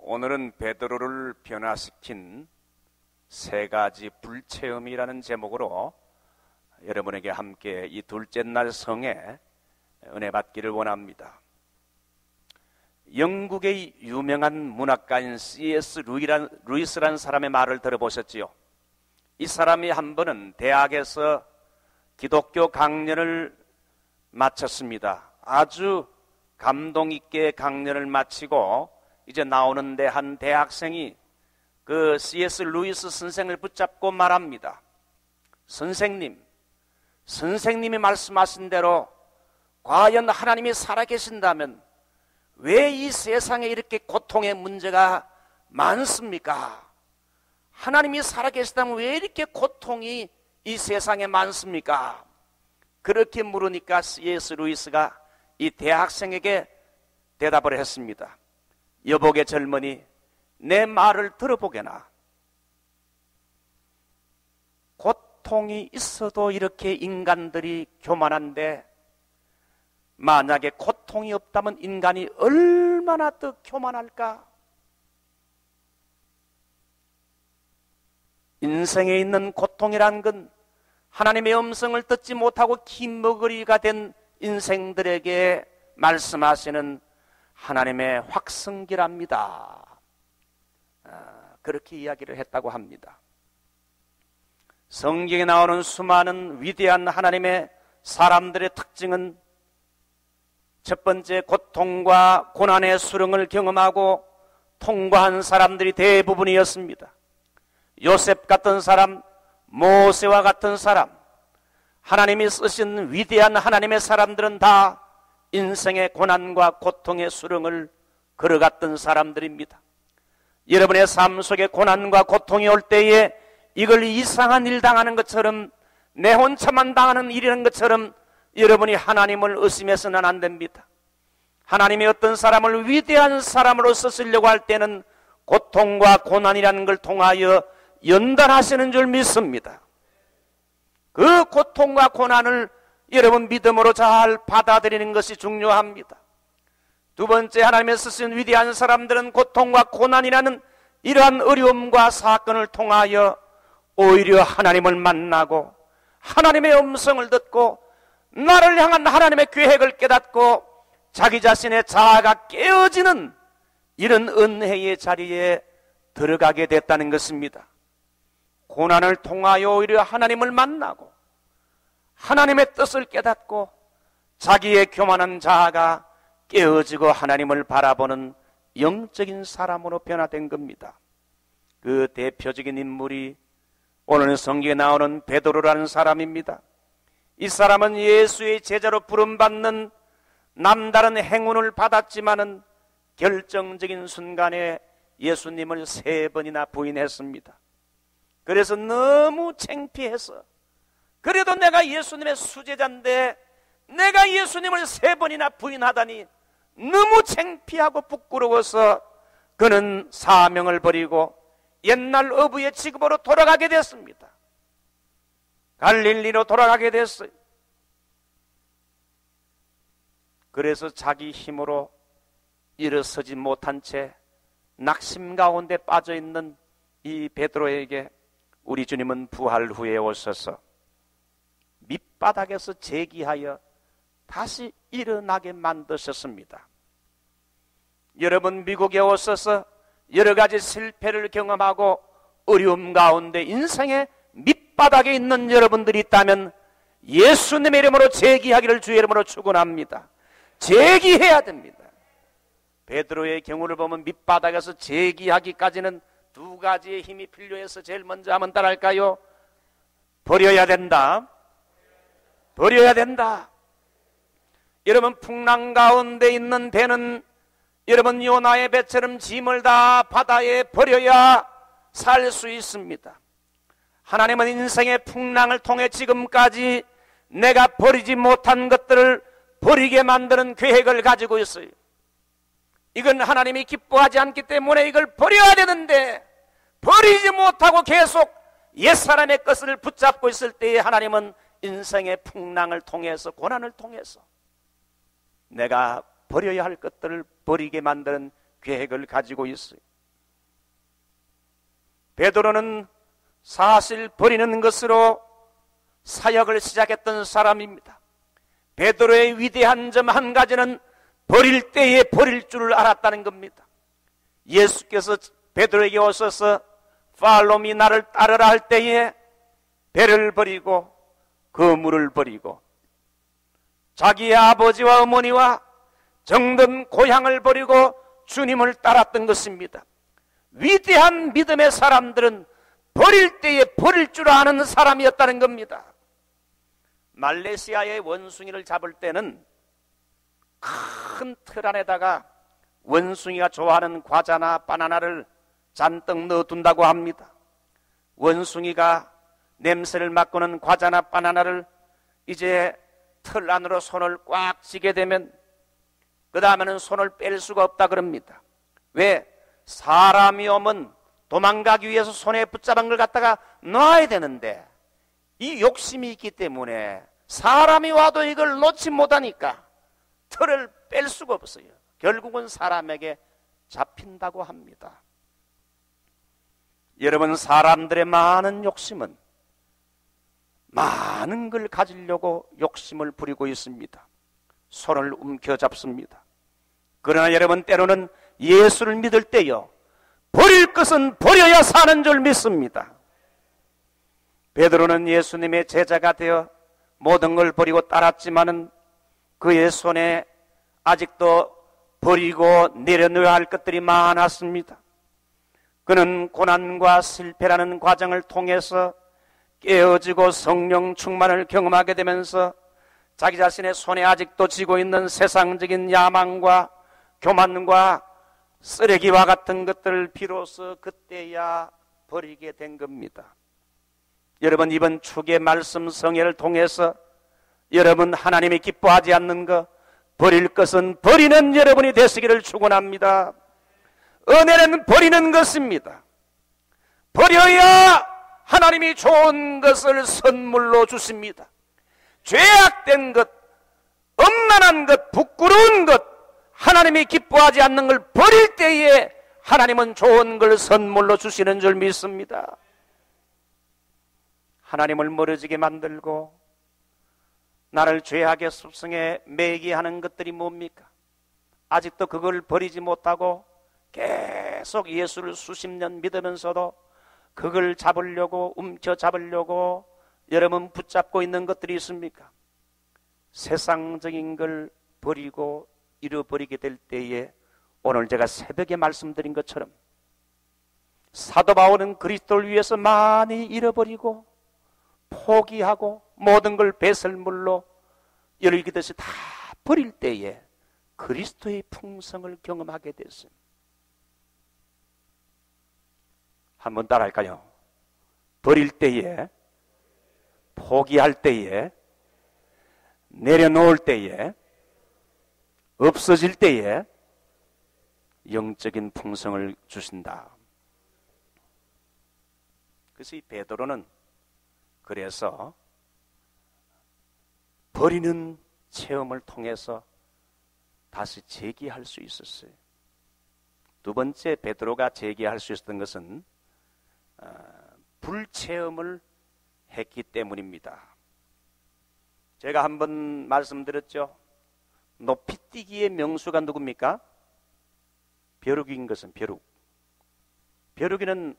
오늘은 베드로를 변화시킨 세 가지 불체험이라는 제목으로 여러분에게 함께 이 둘째 날 성에 은혜 받기를 원합니다. 영국의 유명한 문학가인 C.S. 루이스라는 사람의 말을 들어보셨지요? 이 사람이 한 번은 대학에서 기독교 강연을 마쳤습니다. 아주 감동 있게 강연을 마치고 이제 나오는데 한 대학생이 그 C.S. 루이스 선생을 붙잡고 말합니다. 선생님이 말씀하신 대로 과연 하나님이 살아계신다면 왜 이 세상에 이렇게 고통의 문제가 많습니까? 하나님이 살아계시다면 왜 이렇게 고통이 이 세상에 많습니까? 그렇게 물으니까 C.S. 루이스가 이 대학생에게 대답을 했습니다. 여복의 젊은이, 내 말을 들어보게나. 고통이 있어도 이렇게 인간들이 교만한데 만약에 고통이 없다면 인간이 얼마나 더 교만할까? 인생에 있는 고통이란 건 하나님의 음성을 듣지 못하고 기머거리가 된 인생들에게 말씀하시는 하나님의 확성기랍니다. 그렇게 이야기를 했다고 합니다. 성경에 나오는 수많은 위대한 하나님의 사람들의 특징은 첫 번째, 고통과 고난의 수렁을 경험하고 통과한 사람들이 대부분이었습니다. 요셉 같은 사람, 모세와 같은 사람, 하나님이 쓰신 위대한 하나님의 사람들은 다 인생의 고난과 고통의 수렁을 걸어갔던 사람들입니다. 여러분의 삶 속에 고난과 고통이 올 때에 이걸 이상한 일 당하는 것처럼, 내 혼자만 당하는 일이라는 것처럼 여러분이 하나님을 의심해서는 안 됩니다. 하나님이 어떤 사람을 위대한 사람으로 쓰시려고 할 때는 고통과 고난이라는 걸 통하여 연단하시는 줄 믿습니다. 그 고통과 고난을 여러분 믿음으로 잘 받아들이는 것이 중요합니다. 두 번째, 하나님의 쓰신 위대한 사람들은 고통과 고난이라는 이러한 어려움과 사건을 통하여 오히려 하나님을 만나고 하나님의 음성을 듣고 나를 향한 하나님의 계획을 깨닫고 자기 자신의 자아가 깨어지는 이런 은혜의 자리에 들어가게 됐다는 것입니다. 고난을 통하여 오히려 하나님을 만나고 하나님의 뜻을 깨닫고 자기의 교만한 자아가 깨어지고 하나님을 바라보는 영적인 사람으로 변화된 겁니다. 그 대표적인 인물이 오늘 성경에 나오는 베드로라는 사람입니다. 이 사람은 예수의 제자로 부름받는 남다른 행운을 받았지만은 결정적인 순간에 예수님을 3번이나 부인했습니다. 그래서 너무 창피해서, 그래도 내가 예수님의 수제자인데 내가 예수님을 3번이나 부인하다니 너무 창피하고 부끄러워서 그는 사명을 버리고 옛날 어부의 직업으로 돌아가게 됐습니다. 갈릴리로 돌아가게 됐어요. 그래서 자기 힘으로 일어서지 못한 채 낙심 가운데 빠져있는 이 베드로에게 우리 주님은 부활 후에 오셔서 밑바닥에서 재기하여 다시 일어나게 만드셨습니다. 여러분, 미국에 오셔서 여러 가지 실패를 경험하고 어려움 가운데 인생의 밑바닥에 있는 여러분들이 있다면 예수님의 이름으로 재기하기를 주의 이름으로 축원합니다. 재기해야 됩니다. 베드로의 경우를 보면 밑바닥에서 재기하기까지는 2가지의 힘이 필요해서 제일 먼저 하면 따라할까요? 버려야 된다. 버려야 된다. 여러분, 풍랑 가운데 있는 배는 여러분 요나의 배처럼 짐을 다 바다에 버려야 살 수 있습니다. 하나님은 인생의 풍랑을 통해 지금까지 내가 버리지 못한 것들을 버리게 만드는 계획을 가지고 있어요. 이건 하나님이 기뻐하지 않기 때문에 이걸 버려야 되는데 버리지 못하고 계속 옛사람의 것을 붙잡고 있을 때에 하나님은 인생의 풍랑을 통해서, 고난을 통해서 내가 버려야 할 것들을 버리게 만드는 계획을 가지고 있어요. 베드로는 사실 버리는 것으로 사역을 시작했던 사람입니다. 베드로의 위대한 점 한 가지는 버릴 때에 버릴 줄을 알았다는 겁니다. 예수께서 베드로에게 오셔서 팔로미 나를 따르라 할 때에 배를 버리고 그물을 버리고 자기의 아버지와 어머니와 정든 고향을 버리고 주님을 따랐던 것입니다. 위대한 믿음의 사람들은 버릴 때에 버릴 줄 아는 사람이었다는 겁니다. 말레이시아의 원숭이를 잡을 때는 큰 틀 안에다가 원숭이가 좋아하는 과자나 바나나를 잔뜩 넣어둔다고 합니다. 원숭이가 냄새를 맡고는 과자나 바나나를 이제 틀 안으로 손을 꽉 쥐게 되면 그 다음에는 손을 뺄 수가 없다 그럽니다. 왜? 사람이 오면 도망가기 위해서 손에 붙잡은 걸 갖다가 놔야 되는데 이 욕심이 있기 때문에 사람이 와도 이걸 놓지 못하니까 틀을 뺄 수가 없어요. 결국은 사람에게 잡힌다고 합니다. 여러분, 사람들의 많은 욕심은 많은 걸 가지려고 욕심을 부리고 있습니다. 손을 움켜잡습니다. 그러나 여러분, 때로는 예수를 믿을 때요, 버릴 것은 버려야 사는 줄 믿습니다. 베드로는 예수님의 제자가 되어 모든 걸 버리고 따랐지만은 그의 손에 아직도 버리고 내려놓아야 할 것들이 많았습니다. 그는 고난과 실패라는 과정을 통해서 깨어지고 성령 충만을 경험하게 되면서 자기 자신의 손에 아직도 쥐고 있는 세상적인 야망과 교만과 쓰레기와 같은 것들을 비로소 그때야 버리게 된 겁니다. 여러분, 이번 축의 말씀 성회를 통해서 여러분, 하나님이 기뻐하지 않는 것, 버릴 것은 버리는 여러분이 되시기를 축원합니다. 은혜는 버리는 것입니다. 버려야 하나님이 좋은 것을 선물로 주십니다. 죄악된 것, 엄난한 것, 부끄러운 것, 하나님이 기뻐하지 않는 걸 버릴 때에 하나님은 좋은 걸 선물로 주시는 줄 믿습니다. 하나님을 멀어지게 만들고 나를 죄악의 습성에 매이게 하는 것들이 뭡니까? 아직도 그걸 버리지 못하고 계속 예수를 수십 년 믿으면서도 그걸 잡으려고, 움켜잡으려고 여러분 붙잡고 있는 것들이 있습니까? 세상적인 걸 버리고 잃어버리게 될 때에 오늘 제가 새벽에 말씀드린 것처럼 사도 바울은 그리스도를 위해서 많이 잃어버리고 포기하고 모든 걸 배설물로 여기듯이 다 버릴 때에 그리스도의 풍성을 경험하게 됐습니다. 한번 따라할까요? 버릴 때에, 포기할 때에, 내려놓을 때에, 없어질 때에 영적인 풍성을 주신다. 그래서 이 베드로는 그래서 버리는 체험을 통해서 다시 재기할 수 있었어요. 두 번째 베드로가 재기할 수 있었던 것은 불체험을 했기 때문입니다. 제가 한번 말씀드렸죠. 높이뛰기의 명수가 누굽니까? 벼룩인 것은 벼룩. 벼룩이는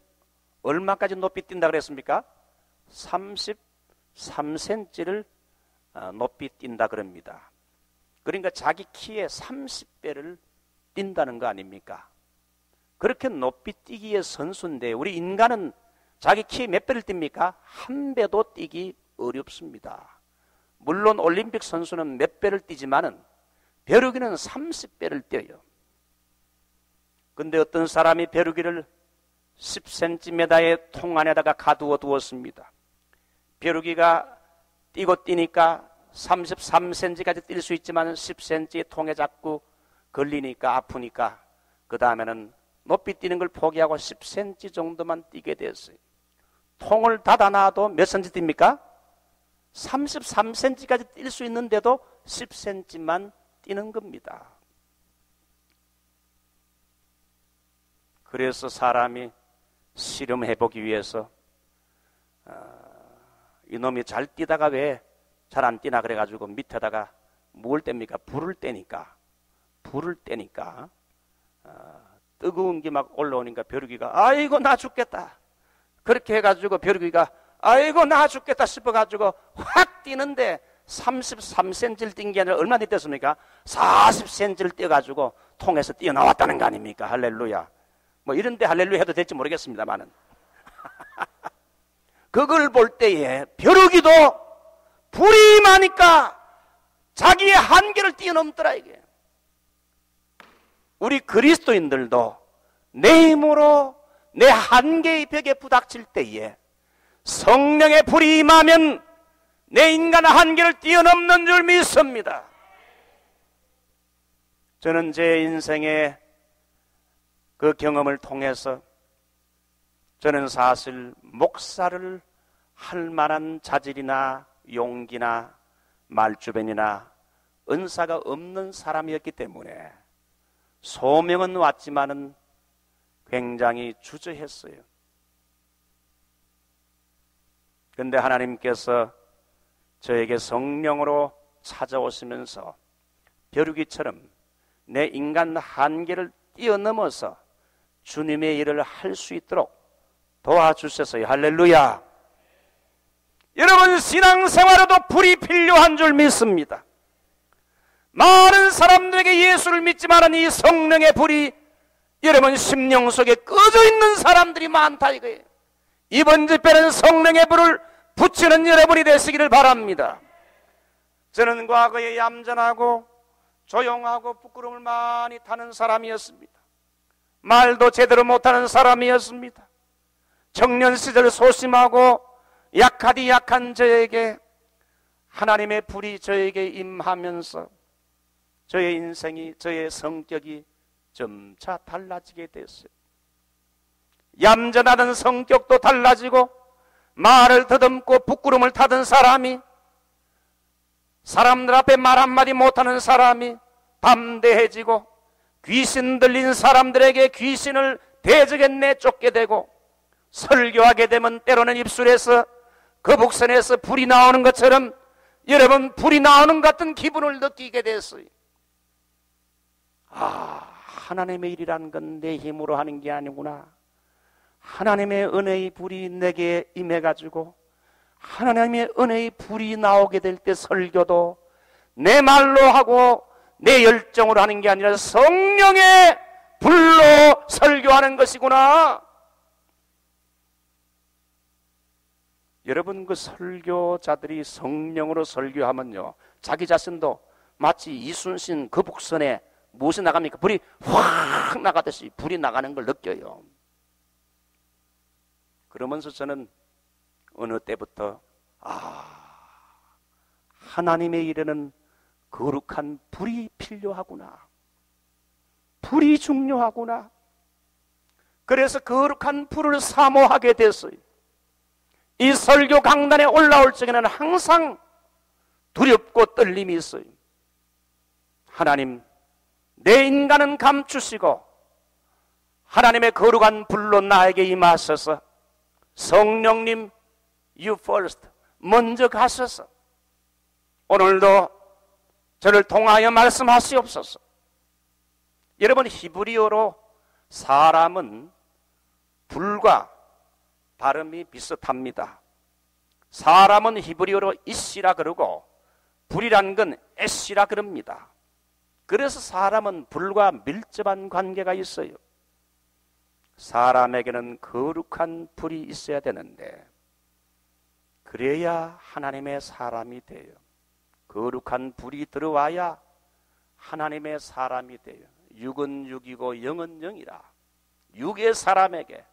얼마까지 높이 뛴다 그랬습니까? 33cm를 높이 뛴다 그럽니다. 그러니까 자기 키의 30배를 뛴다는 거 아닙니까? 그렇게 높이 뛰기의 선수인데 우리 인간은 자기 키 몇 배를 뜁니까? 한 배도 뛰기 어렵습니다. 물론 올림픽 선수는 몇 배를 뛰지만은 벼룩이는 30배를 뛰어요. 근데 어떤 사람이 벼룩이를 10cm의 통 안에다가 가두어 두었습니다. 벼룩이가 뛰고 뛰니까 33cm까지 뛸 수 있지만 10cm의 통에 자꾸 걸리니까 아프니까 그 다음에는 높이 뛰는 걸 포기하고 10cm 정도만 뛰게 됐어요. 통을 닫아놔도 몇 cm 뜁니까? 33cm까지 뛸 수 있는데도 10cm만 뛰는 겁니다. 그래서 사람이 실험해보기 위해서 이놈이 잘 뛰다가 왜 잘 안 뛰나 그래가지고 밑에다가 뭘 뗍니까? 불을 떼니까 뜨거운 게 막 올라오니까 벼룩이가 아이고 나 죽겠다 그렇게 해가지고 벼룩이가 아이고 나 죽겠다 싶어가지고 확 뛰는데 33cm를 뛴 게 아니라 얼마나 뛰었습니까? 40cm를 뛰어가지고 통에서 뛰어나왔다는 거 아닙니까? 할렐루야. 뭐 이런데 할렐루야 해도 될지 모르겠습니다만은 그걸 볼 때에 벼룩이도 불이 많으니까 자기의 한계를 뛰어넘더라 이게. 우리 그리스도인들도 내 힘으로 내 한계의 벽에 부닥칠 때에 성령의 불이 임하면 내 인간의 한계를 뛰어넘는 줄 믿습니다. 저는 제 인생의 그 경험을 통해서 저는 사실 목사를 할 만한 자질이나 용기나 말주변이나 은사가 없는 사람이었기 때문에 소명은 왔지만은 굉장히 주저했어요. 그런데 하나님께서 저에게 성령으로 찾아오시면서 벼룩이처럼 내 인간 한계를 뛰어넘어서 주님의 일을 할 수 있도록 도와주셨어요. 할렐루야. 여러분 신앙생활에도 불이 필요한 줄 믿습니다. 많은 사람들에게 예수를 믿지만 이 성령의 불이 여러분 심령 속에 꺼져 있는 사람들이 많다 이거예요. 이번 집회는 성령의 불을 붙이는 여러분이 되시기를 바랍니다. 저는 과거에 얌전하고 조용하고 부끄러움을 많이 타는 사람이었습니다. 말도 제대로 못하는 사람이었습니다. 청년 시절 소심하고 약하디 약한 저에게 하나님의 불이 저에게 임하면서 저의 인생이, 저의 성격이 점차 달라지게 됐어요. 얌전하던 성격도 달라지고 말을 더듬고 부끄러움을 타던 사람이 사람들 앞에 말 한마디 못하는 사람이 담대해지고 귀신 들린 사람들에게 귀신을 대적에 내쫓게 되고 설교하게 되면 때로는 입술에서 거북선에서 불이 나오는 것처럼 여러분 불이 나오는 것 같은 기분을 느끼게 됐어요. 하나님의 일이란 건 내 힘으로 하는 게 아니구나. 하나님의 은혜의 불이 내게 임해가지고 하나님의 은혜의 불이 나오게 될 때 설교도 내 말로 하고 내 열정으로 하는 게 아니라 성령의 불로 설교하는 것이구나. 여러분 그 설교자들이 성령으로 설교하면요 자기 자신도 마치 이순신 거북선에 무엇이 나갑니까? 불이 확 나가듯이 불이 나가는 걸 느껴요. 그러면서 저는 어느 때부터 하나님의 일에는 거룩한 불이 필요하구나. 불이 중요하구나. 그래서 거룩한 불을 사모하게 됐어요. 이 설교 강단에 올라올 적에는 항상 두렵고 떨림이 있어요. 하나님, 내 인간은 감추시고 하나님의 거룩한 불로 나에게 임하셔서 성령님 You first 먼저 가셔서 오늘도 저를 통하여 말씀하시옵소서. 여러분 히브리어로 사람은 불과 발음이 비슷합니다. 사람은 히브리어로 이시라 그러고 불이란 건 에시라 그럽니다. 그래서 사람은 불과 밀접한 관계가 있어요. 사람에게는 거룩한 불이 있어야 되는데 그래야 하나님의 사람이 돼요. 거룩한 불이 들어와야 하나님의 사람이 돼요. 육은 육이고 영은 영이라. 육의 사람에게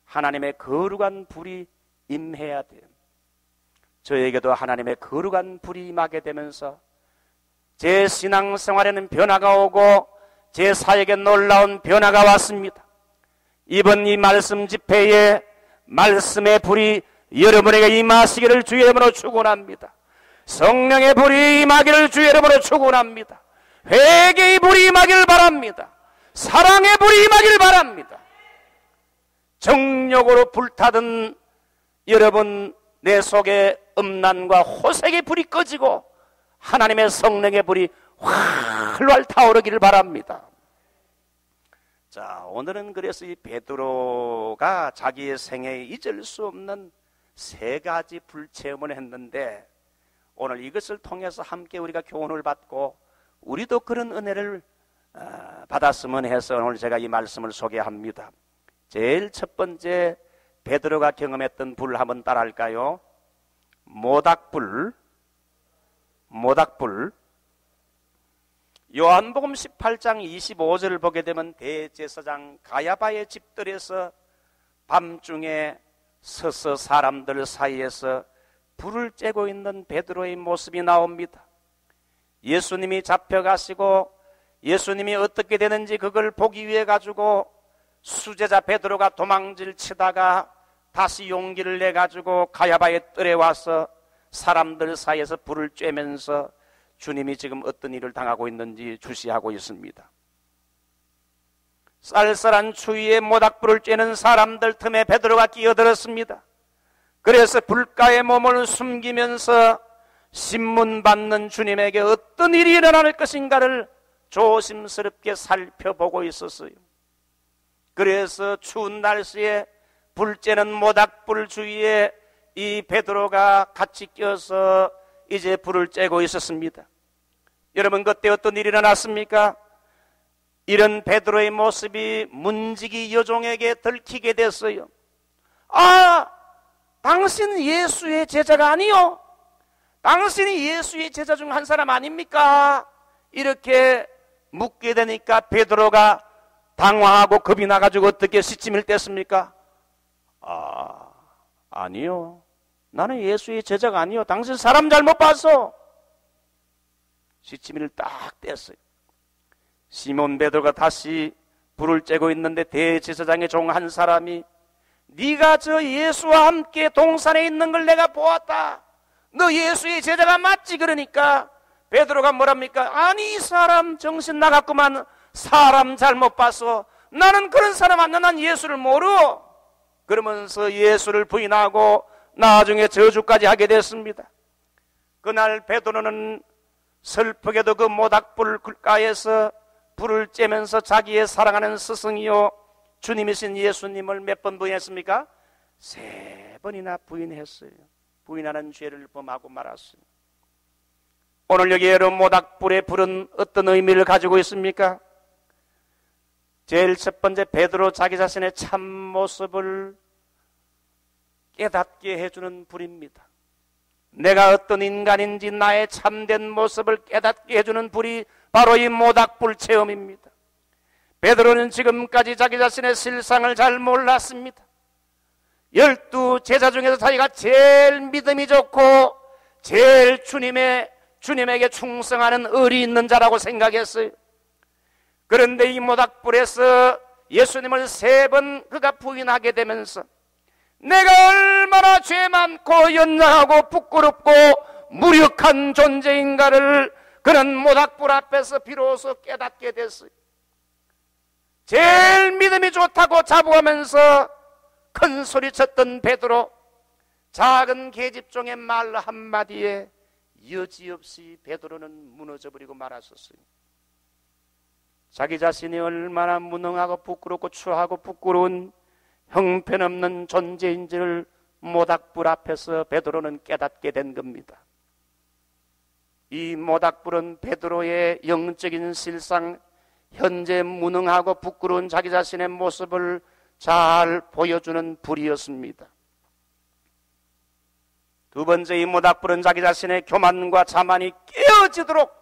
하나님의 거룩한 불이 임해야 돼요. 저에게도 하나님의 거룩한 불이 임하게 되면서 제 신앙생활에는 변화가 오고 제 사역에 놀라운 변화가 왔습니다. 이번 이 말씀 집회에 말씀의 불이 여러분에게 임하시기를 주의 이름으로 축원합니다. 성령의 불이 임하기를 주의 이름으로 축원합니다. 회개의 불이 임하기를 바랍니다. 사랑의 불이 임하기를 바랍니다. 정욕으로 불타던 여러분 내 속에 음란과 호색의 불이 꺼지고 하나님의 성령의 불이 활활 타오르기를 바랍니다. 자, 오늘은 그래서 이 베드로가 자기의 생애에 잊을 수 없는 세 가지 불체험을 했는데, 오늘 이것을 통해서 함께 우리가 교훈을 받고 우리도 그런 은혜를 받았으면 해서 오늘 제가 이 말씀을 소개합니다. 제일 첫 번째, 베드로가 경험했던 불 한번 따라할까요? 모닥불. 요한복음 18장 25절을 보게 되면 대제사장 가야바의 집들에서 밤중에 서서 사람들 사이에서 불을 쬐고 있는 베드로의 모습이 나옵니다. 예수님이 잡혀가시고 예수님이 어떻게 되는지 그걸 보기 위해 가지고 수제자 베드로가 도망질 치다가 다시 용기를 내 가지고 가야바의 뜰에 와서 사람들 사이에서 불을 쬐면서 주님이 지금 어떤 일을 당하고 있는지 주시하고 있습니다. 쌀쌀한 추위에 모닥불을 쬐는 사람들 틈에 베드로가 끼어들었습니다. 그래서 불가에 몸을 숨기면서 신문 받는 주님에게 어떤 일이 일어날 것인가를 조심스럽게 살펴보고 있었어요. 그래서 추운 날씨에 불 쬐는 모닥불 주위에 이 베드로가 같이 껴서 이제 불을 쬐고 있었습니다. 여러분, 그때 어떤 일이 일어났습니까? 이런 베드로의 모습이 문지기 여종에게 들키게 됐어요. 아, 당신 예수의 제자가 아니요? 당신이 예수의 제자 중 한 사람 아닙니까? 이렇게 묻게 되니까 베드로가 당황하고 겁이 나가지고 어떻게 시침을 뗐습니까? 아니요. 나는 예수의 제자가 아니요. 당신 사람 잘못 봤어. 시치미를 딱 뗐어요. 시몬 베드로가 다시 불을 쬐고 있는데 대제사장의 종 한 사람이 네가 저 예수와 함께 동산에 있는 걸 내가 보았다. 너 예수의 제자가 맞지? 그러니까 베드로가 뭐랍니까? 아니, 이 사람 정신 나갔구만. 사람 잘못 봤어. 나는 그런 사람 아니야. 난 예수를 모르. 그러면서 예수를 부인하고 나중에 저주까지 하게 됐습니다. 그날 베드로는 슬프게도 그 모닥불 가에서 불을 쬐면서 자기의 사랑하는 스승이요 주님이신 예수님을 몇 번 부인했습니까? 3번이나 부인했어요. 부인하는 죄를 범하고 말았어요. 오늘 여기 여러분, 모닥불의 불은 어떤 의미를 가지고 있습니까? 제일 첫 번째, 베드로 자기 자신의 참 모습을 깨닫게 해주는 불입니다. 내가 어떤 인간인지 나의 참된 모습을 깨닫게 해주는 불이 바로 이 모닥불 체험입니다. 베드로는 지금까지 자기 자신의 실상을 잘 몰랐습니다. 12 제자 중에서 자기가 제일 믿음이 좋고 제일 주님에게 충성하는 의리 있는 자라고 생각했어요. 그런데 이 모닥불에서 예수님을 3번 그가 부인하게 되면서 내가 얼마나 죄 많고 연약하고 부끄럽고 무력한 존재인가를 그런 모닥불 앞에서 비로소 깨닫게 됐어요. 제일 믿음이 좋다고 자부하면서 큰 소리 쳤던 베드로, 작은 계집종의 말 한마디에 여지없이 베드로는 무너져버리고 말았었어요. 자기 자신이 얼마나 무능하고 부끄럽고 추하고 부끄러운 형편없는 존재인지를 모닥불 앞에서 베드로는 깨닫게 된 겁니다. 이 모닥불은 베드로의 영적인 실상, 현재 무능하고 부끄러운 자기 자신의 모습을 잘 보여주는 불이었습니다. 두 번째, 이 모닥불은 자기 자신의 교만과 자만이 깨어지도록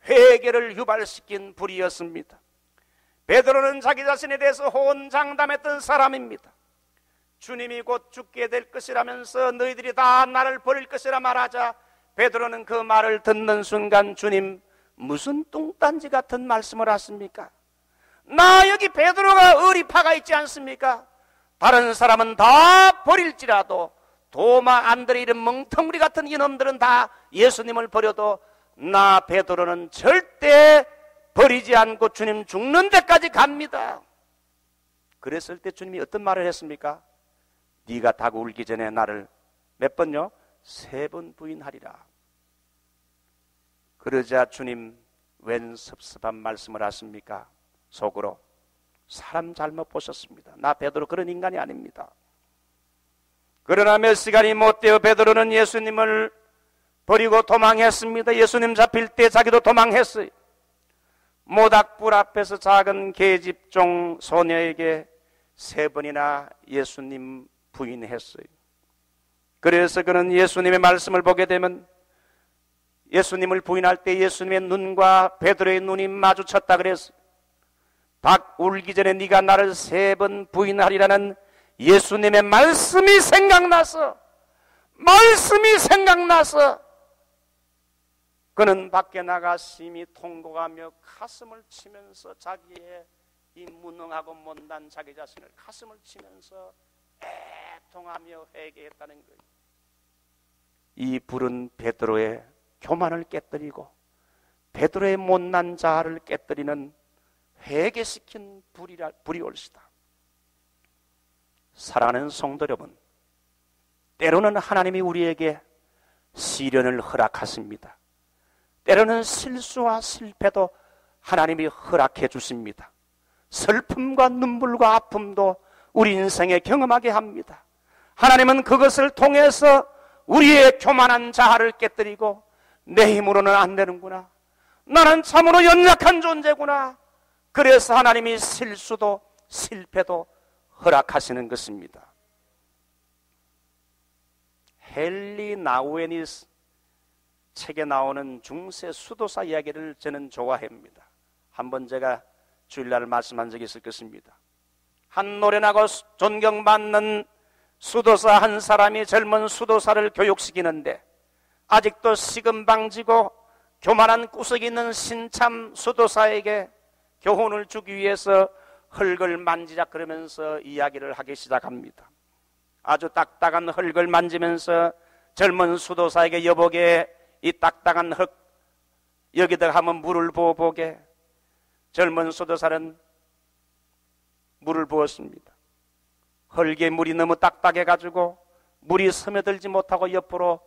회개를 유발시킨 불이었습니다. 베드로는 자기 자신에 대해서 호언장담했던 사람입니다. 주님이 곧 죽게 될 것이라면서 너희들이 다 나를 버릴 것이라 말하자 베드로는 그 말을 듣는 순간 주님, 무슨 뚱딴지 같은 말씀을 하십니까? 나 여기 베드로가 의리파가 있지 않습니까? 다른 사람은 다 버릴지라도 도마, 안드레 이런 멍텅구리 같은 이놈들은 다 예수님을 버려도 나 베드로는 절대 버리지 않고 주님 죽는 데까지 갑니다. 그랬을 때 주님이 어떤 말을 했습니까? 네가 닭 울기 전에 나를 몇 번요? 3번 부인하리라. 그러자 주님 웬 섭섭한 말씀을 하십니까? 속으로 사람 잘못 보셨습니다. 나 베드로 그런 인간이 아닙니다. 그러나 몇 시간이 못되어 베드로는 예수님을 버리고 도망했습니다. 예수님 잡힐 때 자기도 도망했어요. 모닥불 앞에서 작은 계집종 소녀에게 3번이나 예수님 부인했어요. 그래서 그는 예수님의 말씀을 보게 되면 예수님을 부인할 때 예수님의 눈과 베드로의 눈이 마주쳤다 그랬어요. 닭 울기 전에 네가 나를 3번 부인하리라는 예수님의 말씀이 생각나서 그는 밖에 나가 심히 통곡하며 가슴을 치면서 자기의 이 무능하고 못난 자기 자신을 가슴을 치면서 애통하며 회개했다는 거예요. 이 불은 베드로의 교만을 깨뜨리고 베드로의 못난 자아를 깨뜨리는 회개시킨 불이 올시다. 사랑하는 성도 여러분, 때로는 하나님이 우리에게 시련을 허락하십니다. 때로는 실수와 실패도 하나님이 허락해 주십니다. 슬픔과 눈물과 아픔도 우리 인생에 경험하게 합니다. 하나님은 그것을 통해서 우리의 교만한 자아를 깨뜨리고 내 힘으로는 안 되는구나, 나는 참으로 연약한 존재구나, 그래서 하나님이 실수도 실패도 허락하시는 것입니다. 헨리 나우에니스 책에 나오는 중세 수도사 이야기를 저는 좋아합니다. 한번 제가 주일날 말씀한 적이 있을 것입니다. 한 노련하고 존경받는 수도사 한 사람이 젊은 수도사를 교육시키는데 아직도 시금방지고 교만한 구석이 있는 신참 수도사에게 교훈을 주기 위해서 흙을 만지자 그러면서 이야기를 하기 시작합니다. 아주 딱딱한 흙을 만지면서 젊은 수도사에게 여보게 이 딱딱한 흙 여기다 하면 물을 부어보게. 젊은 수도사는 물을 부었습니다. 흙에 물이 너무 딱딱해가지고 물이 스며들지 못하고 옆으로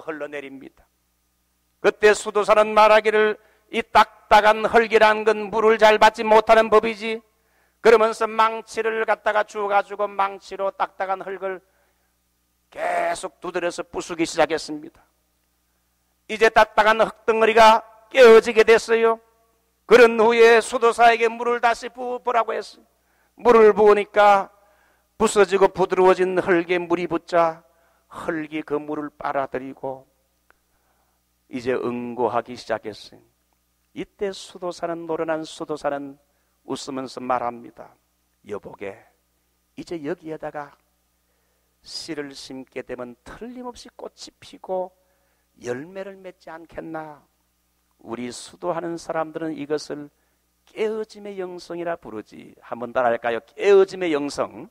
흘러내립니다. 그때 수도사는 말하기를 이 딱딱한 흙이라는 건 물을 잘 받지 못하는 법이지, 그러면서 망치를 갖다가 주워가지고 망치로 딱딱한 흙을 계속 두드려서 부수기 시작했습니다. 이제 딱딱한 흙덩어리가 깨어지게 됐어요. 그런 후에 수도사에게 물을 다시 부어보라고 했어요. 물을 부으니까 부서지고 부드러워진 흙에 물이 붙자 흙이 그 물을 빨아들이고 이제 응고하기 시작했어요. 이때 수도사는, 노련한 수도사는 웃으면서 말합니다. 여보게, 이제 여기에다가 씨를 심게 되면 틀림없이 꽃이 피고 열매를 맺지 않겠나? 우리 수도하는 사람들은 이것을 깨어짐의 영성이라 부르지. 한번 따라할까요? 깨어짐의 영성.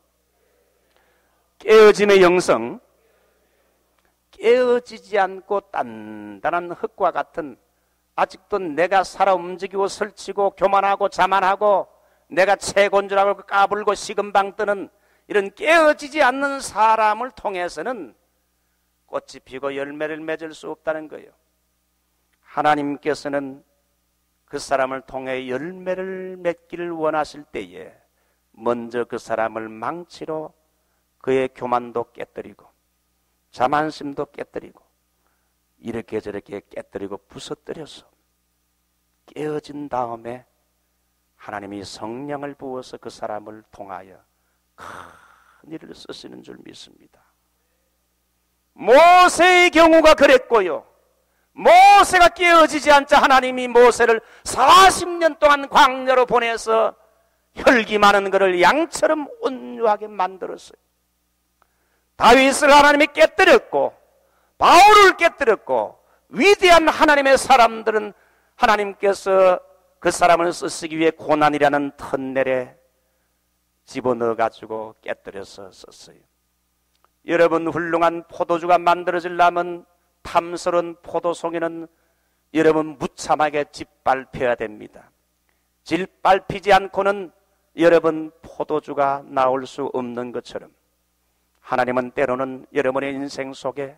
깨어짐의 영성. 깨어지지 않고 단단한 흙과 같은, 아직도 내가 살아 움직이고 설치고 교만하고 자만하고 내가 최고인 줄 알고 까불고 시금방 뜨는 이런 깨어지지 않는 사람을 통해서는 꽃이 피고 열매를 맺을 수 없다는 거예요. 하나님께서는 그 사람을 통해 열매를 맺기를 원하실 때에 먼저 그 사람을 망치로 그의 교만도 깨뜨리고 자만심도 깨뜨리고 이렇게 저렇게 깨뜨리고 부서뜨려서 깨어진 다음에 하나님이 성령을 부어서 그 사람을 통하여 큰 일을 쓰시는 줄 믿습니다. 모세의 경우가 그랬고요. 모세가 깨어지지 않자 하나님이 모세를 40년 동안 광야로 보내서 혈기 많은 그를 양처럼 온유하게 만들었어요. 다윗을 하나님이 깨뜨렸고 바울을 깨뜨렸고 위대한 하나님의 사람들은 하나님께서 그 사람을 쓰시기 위해 고난이라는 터널에 집어넣어가지고 깨뜨려서 썼어요. 여러분, 훌륭한 포도주가 만들어지려면 탐스러운 포도송이는 여러분 무참하게 짓밟혀야 됩니다. 짓밟히지 않고는 여러분 포도주가 나올 수 없는 것처럼 하나님은 때로는 여러분의 인생 속에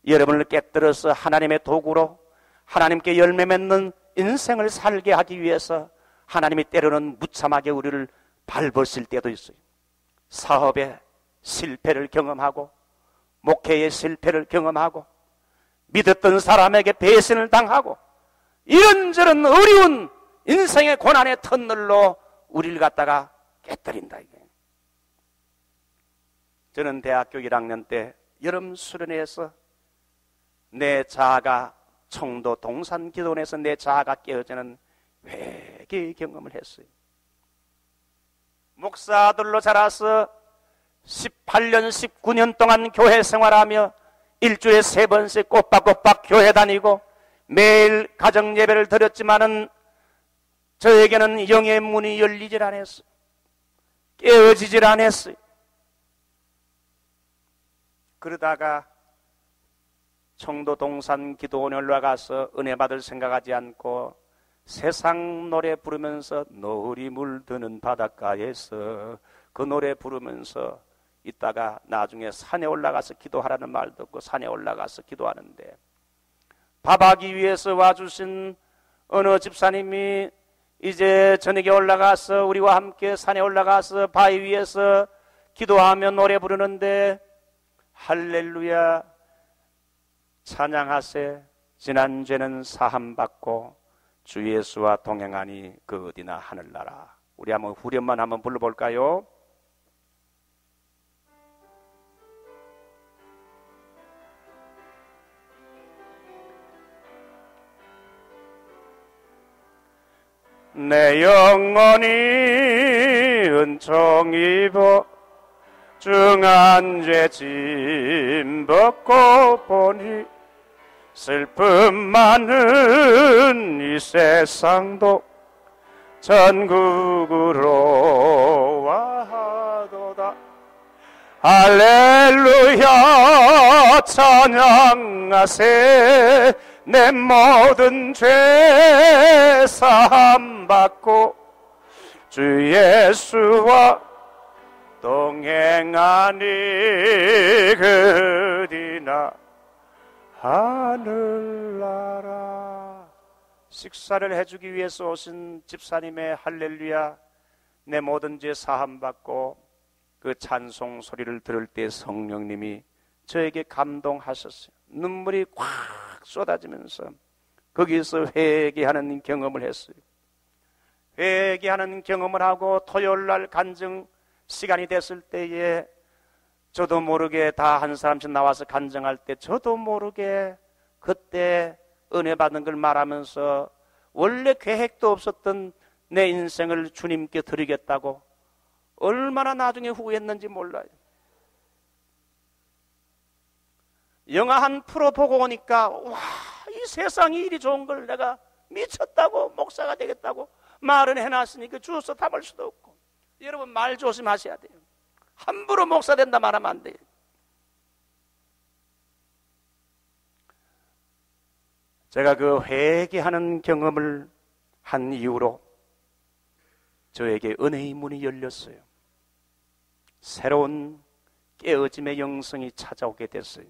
여러분을 깨뜨려서 하나님의 도구로 하나님께 열매 맺는 인생을 살게 하기 위해서 하나님이 때로는 무참하게 우리를 밟으실 때도 있어요. 사업의 실패를 경험하고 목회의 실패를 경험하고 믿었던 사람에게 배신을 당하고 이런저런 어려운 인생의 고난의 터널로 우리를 갖다가 깨뜨린다 이게. 저는 대학교 1학년 때 여름 수련회에서 내 자아가 청도 동산 기도원에서 내 자아가 깨어지는 회개의 경험을 했어요. 목사들로 자라서 18년 19년 동안 교회 생활하며 일주일에 3번씩 꼬박꼬박 교회 다니고 매일 가정 예배를 드렸지만은 저에게는 영의 문이 열리질 않았어요. 깨어지질 않았어요. 그러다가 청도 동산 기도원에 올라가서 은혜 받을 생각하지 않고 세상 노래 부르면서 노을이 물드는 바닷가에서 그 노래 부르면서 있다가 나중에 산에 올라가서 기도하라는 말 듣고 산에 올라가서 기도하는데 밥하기 위해서 와주신 어느 집사님이 이제 저녁에 올라가서 우리와 함께 산에 올라가서 바위 위에서 기도하며 노래 부르는데 할렐루야 찬양하세 지난 죄는 사함받고 주 예수와 동행하니 그 어디나 하늘나라. 우리 한번 후렴만 한번 불러볼까요? 내 영혼이 은총 입어 중한 죄 짐 벗고 보니 슬픔 많은 이 세상도 천국으로 와하도다. 할렐루야 찬양하세 내 모든 죄 사함받고 주 예수와 동행하니 그디나 하늘나라. 식사를 해주기 위해서 오신 집사님의 할렐루야 내 모든 죄 사함받고 그 찬송 소리를 들을 때 성령님이 저에게 감동하셨어요. 눈물이 꽉 쏟아지면서 거기서 회개하는 경험을 했어요. 회개하는 경험을 하고 토요일날 간증 시간이 됐을 때에 저도 모르게 다 한 사람씩 나와서 간증할 때 저도 모르게 그때 은혜 받은 걸 말하면서 원래 계획도 없었던 내 인생을 주님께 드리겠다고 얼마나 나중에 후회했는지 몰라요. 영화 한 프로 보고 오니까 와, 이 세상이 이리 좋은 걸 내가 미쳤다고 목사가 되겠다고 말은 해놨으니까 주워서 담을 수도 없고. 여러분 말 조심하셔야 돼요. 함부로 목사 된다 말하면 안 돼요. 제가 그 회개하는 경험을 한 이후로 저에게 은혜의 문이 열렸어요. 새로운 깨어짐의 영성이 찾아오게 됐어요.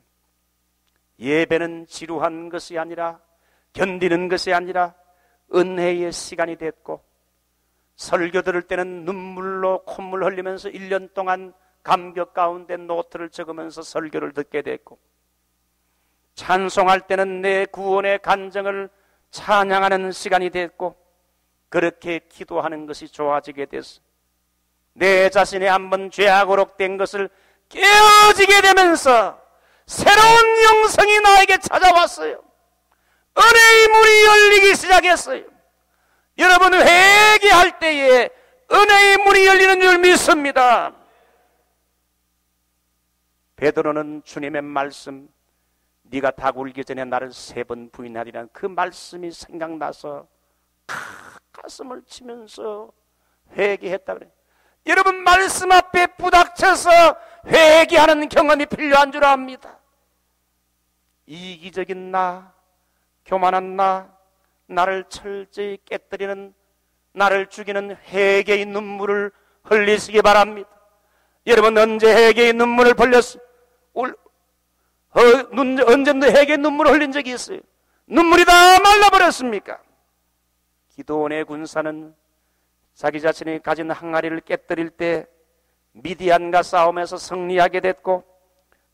예배는 지루한 것이 아니라 견디는 것이 아니라 은혜의 시간이 됐고 설교 들을 때는 눈물로 콧물 흘리면서 1년 동안 감격 가운데 노트를 적으면서 설교를 듣게 됐고 찬송할 때는 내 구원의 간증을 찬양하는 시간이 됐고 그렇게 기도하는 것이 좋아지게 됐어. 내 자신이 한번 죄악으로 된 것을 깨어지게 되면서 새로운 영성이 나에게 찾아왔어요. 은혜의 문이 열리기 시작했어요. 여러분 회개할 때에 은혜의 문이 열리는 줄 믿습니다. 베드로는 주님의 말씀 네가 닭 울기 전에 나를 3번 부인하리라는 그 말씀이 생각나서 가슴을 치면서 회개했다 그래요. 여러분 말씀 앞에 부닥쳐서 회개하는 경험이 필요한 줄 압니다. 이기적인 나, 교만한 나, 나를 철저히 깨뜨리는 나를 죽이는 회개의 눈물을 흘리시기 바랍니다. 여러분, 언제 회개의 눈물을 언제도 회개의 눈물을 흘린 적이 있어요? 눈물이 다 말라버렸습니까? 기드온의 군사는 자기 자신이 가진 항아리를 깨뜨릴 때 미디안과 싸움에서 승리하게 됐고,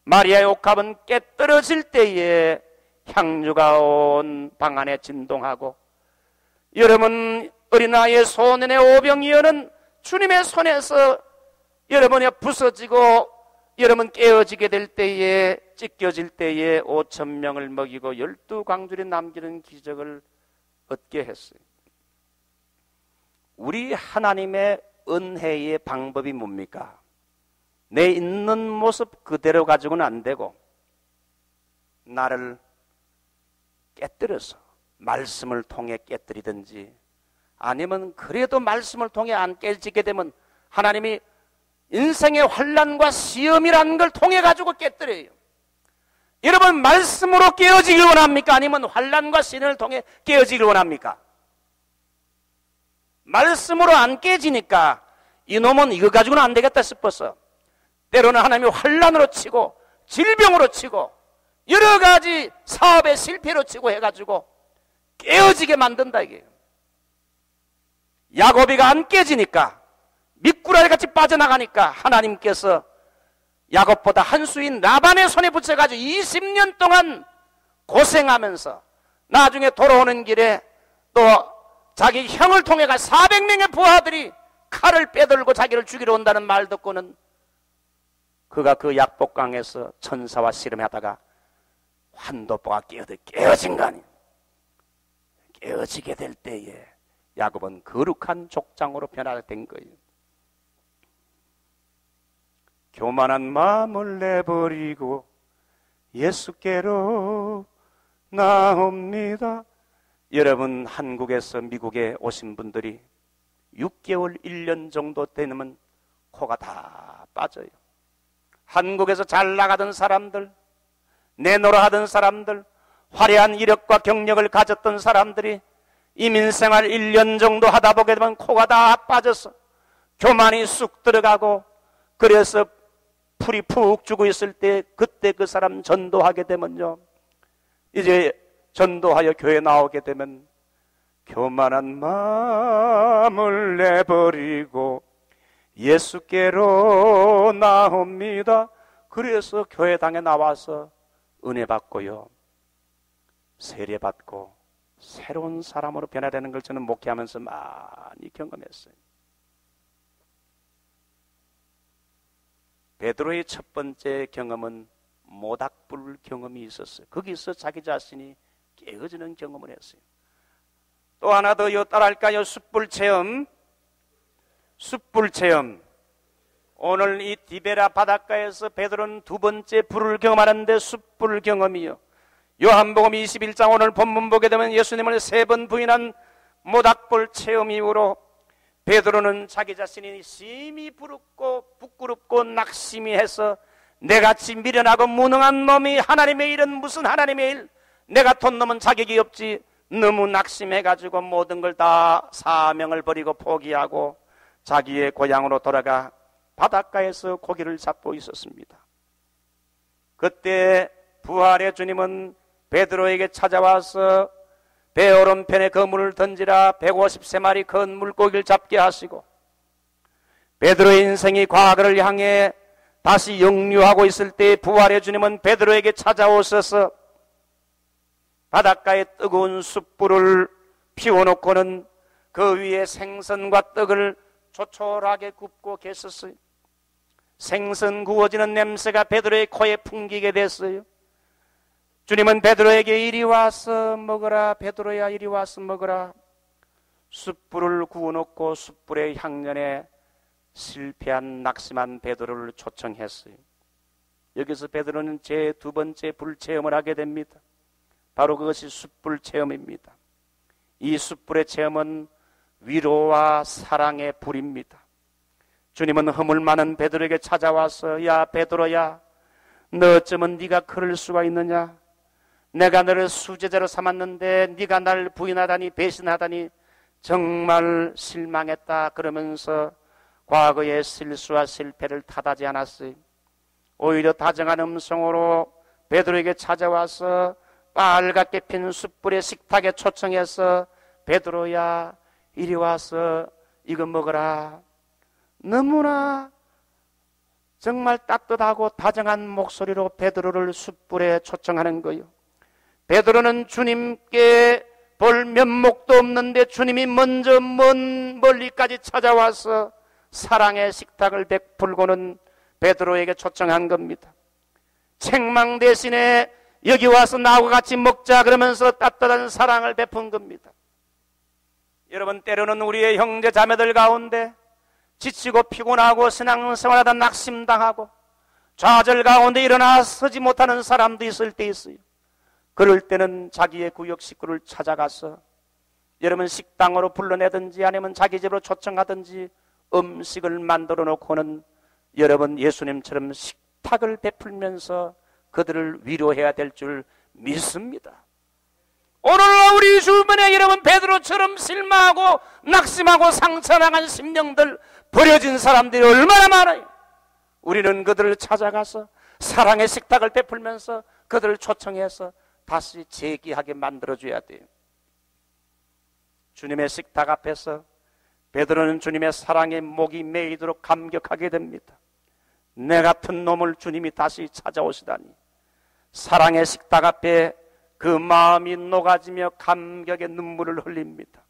마리아의 옥합은 깨뜨려질 때에 향유가 온 방 안에 진동하고, 여러분, 어린아이의 소년의 오병이어는 주님의 손에서 여러분이 부서지고 여러분 깨어지게 될 때에, 찢겨질 때에 5,000명을 먹이고 12광줄이 남기는 기적을 얻게 했어요. 우리 하나님의 은혜의 방법이 뭡니까? 내 있는 모습 그대로 가지고는 안 되고 나를 깨뜨려서 말씀을 통해 깨뜨리든지, 아니면 그래도 말씀을 통해 안 깨지게 되면 하나님이 인생의 환난과 시험이라는 걸 통해 가지고 깨뜨려요. 여러분, 말씀으로 깨어지길 원합니까? 아니면 환난과 시련을 통해 깨어지길 원합니까? 말씀으로 안 깨지니까 이놈은 이거 가지고는 안 되겠다 싶어서 때로는 하나님이 환난으로 치고 질병으로 치고 여러 가지 사업의 실패로 치고 해가지고 깨어지게 만든다 이게요. 야곱이가 안 깨지니까, 미꾸라지같이 빠져나가니까 하나님께서 야곱보다 한 수인 라반의 손에 붙여가지고 20년 동안 고생하면서 나중에 돌아오는 길에 또 자기 형을 통해가 400명의 부하들이 칼을 빼들고 자기를 죽이러 온다는 말 듣고는 그가 그 약복강에서 천사와 씨름하다가 환도포가 깨어진 거 아니에요. 깨어지게 될 때에 야곱은 거룩한 족장으로 변화된 거예요. 교만한 마음을 내버리고 예수께로 나옵니다. 여러분, 한국에서 미국에 오신 분들이 6개월, 1년 정도 되면 코가 다 빠져요. 한국에서 잘 나가던 사람들, 내노라 하던 사람들, 화려한 이력과 경력을 가졌던 사람들이 이민생활 1년 정도 하다 보게 되면 코가 다 빠져서 교만이 쑥 들어가고, 그래서 풀이 푹 주고 있을 때 그때 그 사람 전도하게 되면요, 이제 전도하여 교회 나오게 되면 교만한 마음을 내버리고 예수께로 나옵니다. 그래서 교회당에 나와서 은혜 받고요, 세례 받고 새로운 사람으로 변화되는 걸 저는 목회하면서 많이 경험했어요. 베드로의 첫 번째 경험은 모닥불 경험이 있었어요. 거기서 자기 자신이 깨어지는 경험을 했어요. 또 하나 더요, 따라할까요? 숯불 체험. 숯불 체험. 오늘 이 디베라 바닷가에서 베드로는 두 번째 불을 경험하는데 숯불 경험이요. 요한복음 21장 오늘 본문 보게 되면 예수님을 3번 부인한 모닥불 체험 이후로 베드로는 자기 자신이 심히 부끄럽고 낙심이 해서 내같이 미련하고 무능한 놈이 하나님의 일은 무슨 하나님의 일, 내가 돈 넘은 자격이 없지, 너무 낙심해가지고 모든 걸 다 사명을 버리고 포기하고 자기의 고향으로 돌아가 바닷가에서 고기를 잡고 있었습니다. 그때 부활의 주님은 베드로에게 찾아와서 배 오른편에 그물을 던지라 150세마리 큰 물고기를 잡게 하시고, 베드로의 인생이 과거를 향해 다시 역류하고 있을 때 부활의 주님은 베드로에게 찾아오셔서 바닷가에 뜨거운 숯불을 피워놓고는 그 위에 생선과 떡을 조촐하게 굽고 계셨어요. 생선 구워지는 냄새가 베드로의 코에 풍기게 됐어요. 주님은 베드로에게 이리 와서 먹어라, 베드로야 이리 와서 먹어라. 숯불을 구워놓고 숯불의 향연에 실패한 낙심한 베드로를 초청했어요. 여기서 베드로는 제 두 번째 불체험을 하게 됩니다. 바로 그것이 숯불 체험입니다. 이 숯불의 체험은 위로와 사랑의 불입니다. 주님은 허물 많은 베드로에게 찾아와서 야 베드로야, 너 어쩌면 네가 그럴 수가 있느냐? 내가 너를 수제자로 삼았는데 네가 날 부인하다니 배신하다니 정말 실망했다 그러면서 과거의 실수와 실패를 탓하지 않았어요. 오히려 다정한 음성으로 베드로에게 찾아와서 빨갛게 핀 숯불의 식탁에 초청해서 베드로야 이리 와서 이거 먹어라. 너무나 정말 따뜻하고 다정한 목소리로 베드로를 숯불에 초청하는 거예요. 베드로는 주님께 볼 면목도 없는데 주님이 먼저 멀리까지 찾아와서 사랑의 식탁을 베풀고는 베드로에게 초청한 겁니다. 책망 대신에 여기 와서 나하고 같이 먹자 그러면서 따뜻한 사랑을 베푼 겁니다. 여러분, 때로는 우리의 형제 자매들 가운데 지치고 피곤하고 신앙생활하다 낙심당하고 좌절 가운데 일어나 서지 못하는 사람도 있을 때 있어요. 그럴 때는 자기의 구역 식구를 찾아가서 여러분 식당으로 불러내든지 아니면 자기 집으로 초청하든지 음식을 만들어 놓고는 여러분 예수님처럼 식탁을 베풀면서 그들을 위로해야 될 줄 믿습니다. 오늘날 우리 주변에 여러분 베드로처럼 실망하고 낙심하고 상처당한 심령들, 버려진 사람들이 얼마나 많아요. 우리는 그들을 찾아가서 사랑의 식탁을 베풀면서 그들을 초청해서 다시 재기하게 만들어줘야 돼요. 주님의 식탁 앞에서 베드로는 주님의 사랑에 목이 메이도록 감격하게 됩니다. 내 같은 놈을 주님이 다시 찾아오시다니. 사랑의 식탁 앞에 그 마음이 녹아지며 감격의 눈물을 흘립니다.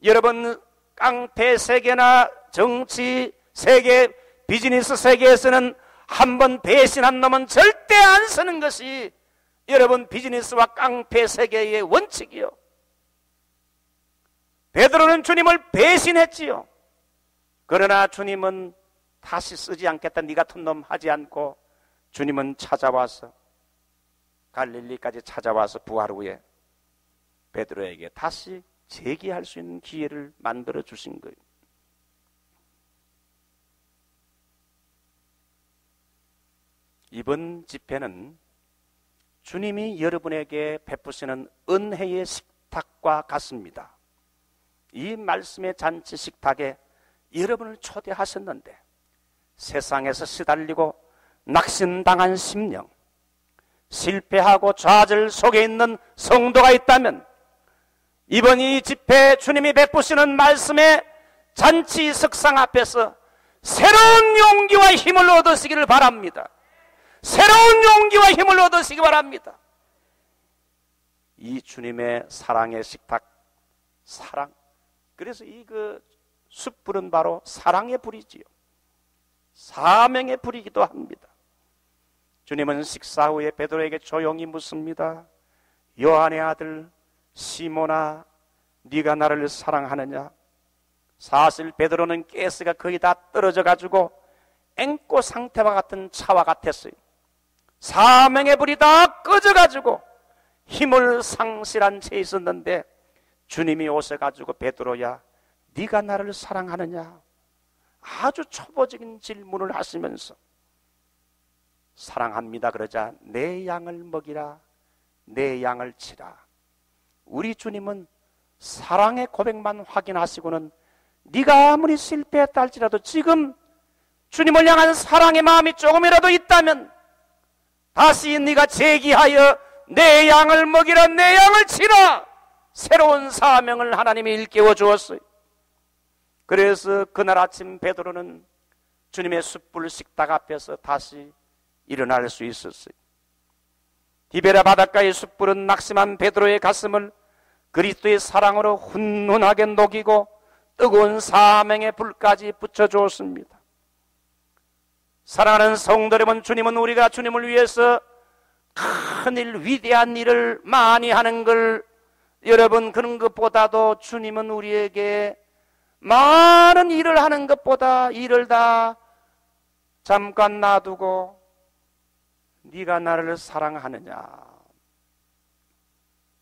여러분, 깡패 세계나 정치 세계, 비즈니스 세계에서는 한번 배신한 놈은 절대 안 쓰는 것이 여러분 비즈니스와 깡패 세계의 원칙이요. 베드로는 주님을 배신했지요. 그러나 주님은 다시 쓰지 않겠다 네 같은 놈 하지 않고 주님은 찾아와서 갈릴리까지 찾아와서 부활 후에 베드로에게 다시 재기할 수 있는 기회를 만들어 주신 거예요. 이번 집회는 주님이 여러분에게 베푸시는 은혜의 식탁과 같습니다. 이 말씀의 잔치 식탁에 여러분을 초대하셨는데 세상에서 시달리고 낙심당한 심령, 실패하고 좌절 속에 있는 성도가 있다면 이번 이 집회 주님이 베푸시는 말씀의 잔치 석상 앞에서 새로운 용기와 힘을 얻으시기를 바랍니다. 새로운 용기와 힘을 얻으시기 바랍니다. 이 주님의 사랑의 식탁, 사랑. 그래서 이 숯불은 바로 사랑의 불이지요. 사명의 불이기도 합니다. 주님은 식사 후에 베드로에게 조용히 묻습니다. 요한의 아들 시몬아, 네가 나를 사랑하느냐? 사실 베드로는 가스가 거의 다 떨어져 가지고 앵꼬 상태와 같은 차와 같았어요. 사명의 불이 다 꺼져 가지고 힘을 상실한 채 있었는데 주님이 오셔가지고 베드로야, 네가 나를 사랑하느냐? 아주 초보적인 질문을 하시면서 사랑합니다 그러자 내 양을 먹이라, 내 양을 치라. 우리 주님은 사랑의 고백만 확인하시고는 네가 아무리 실패했다 할지라도 지금 주님을 향한 사랑의 마음이 조금이라도 있다면 다시 네가 재기하여 내 양을 먹이라, 내 양을 치라. 새로운 사명을 하나님이 일깨워 주었어요. 그래서 그날 아침 베드로는 주님의 숯불 식탁 앞에서 다시 일어날 수 있었어요. 디베라 바닷가의 숯불은 낙심한 베드로의 가슴을 그리스도의 사랑으로 훈훈하게 녹이고 뜨거운 사명의 불까지 붙여주었습니다. 사랑하는 성도 여러분, 주님은 우리가 주님을 위해서 큰일, 위대한 일을 많이 하는 걸 여러분 그런 것보다도 주님은 우리에게 많은 일을 하는 것보다 일을 다 잠깐 놔두고 네가 나를 사랑하느냐,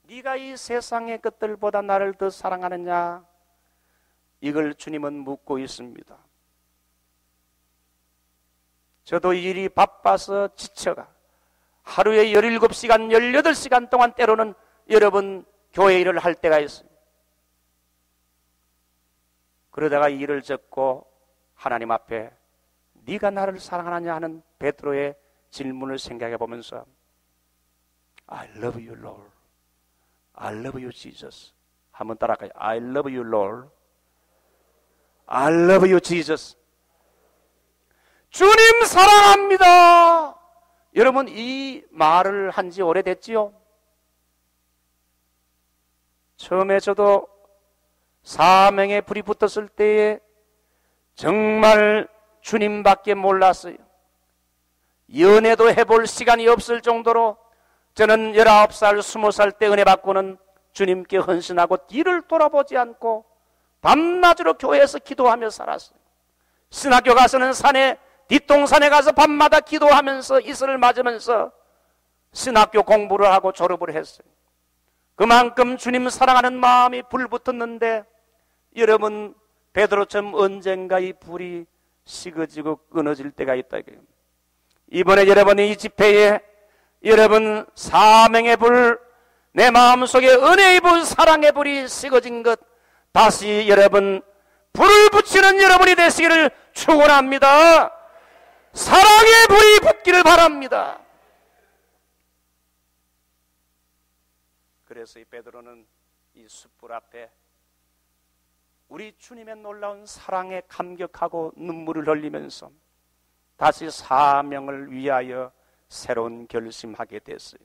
네가 이 세상의 것들보다 나를 더 사랑하느냐, 이걸 주님은 묻고 있습니다. 저도 일이 바빠서 지쳐가 하루에 17시간, 18시간 동안 때로는 여러분 교회 일을 할 때가 있어요. 그러다가 일을 젓고 하나님 앞에 네가 나를 사랑하느냐 하는 베드로의 질문을 생각해 보면서 I love you, Lord. I love you, Jesus. 한번 따라할까요? I love you, Lord. I love you, Jesus. 주님 사랑합니다. 여러분, 이 말을 한 지 오래됐지요? 처음에 저도 사명에 불이 붙었을 때에 정말 주님밖에 몰랐어요. 연애도 해볼 시간이 없을 정도로 저는 19살, 20살 때 은혜 받고는 주님께 헌신하고 뒤를 돌아보지 않고 밤낮으로 교회에서 기도하며 살았어요. 신학교 가서는 산에 뒷동산에 가서 밤마다 기도하면서 이슬을 맞으면서 신학교 공부를 하고 졸업을 했어요. 그만큼 주님 사랑하는 마음이 불붙었는데 여러분, 베드로처럼 언젠가 이 불이 식어지고 끊어질 때가 있다. 이번에 여러분이 이 집회에 여러분 사명의 불, 내 마음속에 은혜의 불, 사랑의 불이 식어진 것 다시 여러분 불을 붙이는 여러분이 되시기를 축원합니다. 사랑의 불이 붙기를 바랍니다. 그래서 이 베드로는 이 숯불 앞에 우리 주님의 놀라운 사랑에 감격하고 눈물을 흘리면서 다시 사명을 위하여 새로운 결심하게 됐어요.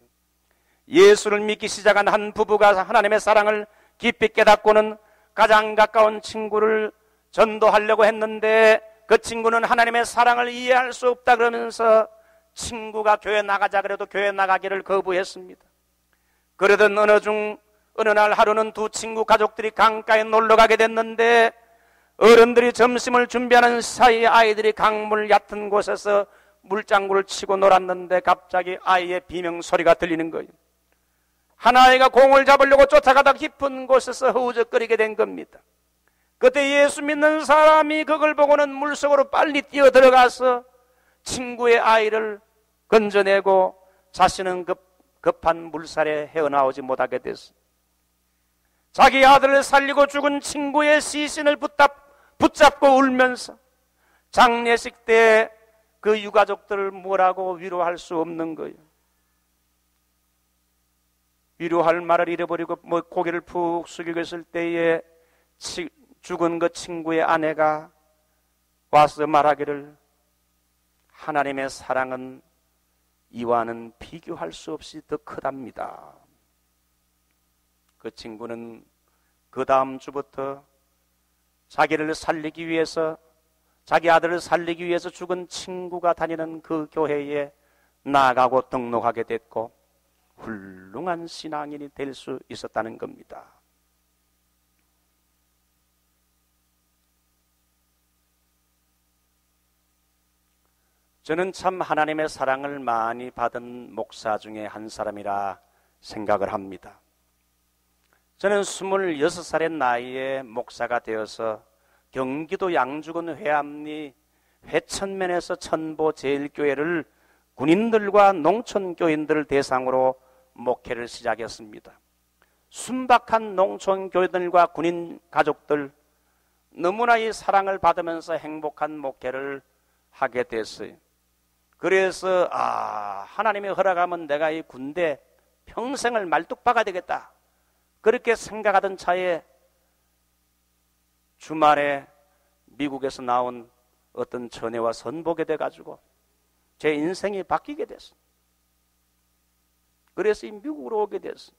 예수를 믿기 시작한 한 부부가 하나님의 사랑을 깊이 깨닫고는 가장 가까운 친구를 전도하려고 했는데 그 친구는 하나님의 사랑을 이해할 수 없다 그러면서 친구가 교회 나가자 그래도 교회 나가기를 거부했습니다. 그러던 어느 날 하루는 두 친구 가족들이 강가에 놀러 가게 됐는데 어른들이 점심을 준비하는 사이에 아이들이 강물 얕은 곳에서 물장구를 치고 놀았는데 갑자기 아이의 비명소리가 들리는 거예요. 한 아이가 공을 잡으려고 쫓아가다 깊은 곳에서 허우적거리게 된 겁니다. 그때 예수 믿는 사람이 그걸 보고는 물속으로 빨리 뛰어들어가서 친구의 아이를 건져내고 자신은 급한 물살에 헤어나오지 못하게 됐어요. 자기 아들을 살리고 죽은 친구의 시신을 붙잡고 울면서 장례식 때 그 유가족들을 뭐라고 위로할 수 없는 거예요. 위로할 말을 잃어버리고 고개를 푹 숙이고 있을 때에 죽은 그 친구의 아내가 와서 말하기를 하나님의 사랑은 이와는 비교할 수 없이 더 크답니다. 그 친구는 그 다음 주부터 자기를 살리기 위해서, 자기 아들을 살리기 위해서 죽은 친구가 다니는 그 교회에 나가고 등록하게 됐고 훌륭한 신앙인이 될 수 있었다는 겁니다. 저는 참 하나님의 사랑을 많이 받은 목사 중에 한 사람이라 생각을 합니다. 저는 26살의 나이에 목사가 되어서 경기도 양주군 회암리 회천면에서 천보 제일교회를 군인들과 농촌교인들을 대상으로 목회를 시작했습니다. 순박한 농촌교인들과 군인 가족들 너무나 이 사랑을 받으면서 행복한 목회를 하게 됐어요. 그래서 하나님이 허락하면 내가 이 군대 평생을 말뚝박아야 되겠다 그렇게 생각하던 차에 주말에 미국에서 나온 어떤 전회와 선보게 돼가지고 제 인생이 바뀌게 됐어요. 그래서 이 미국으로 오게 됐어요.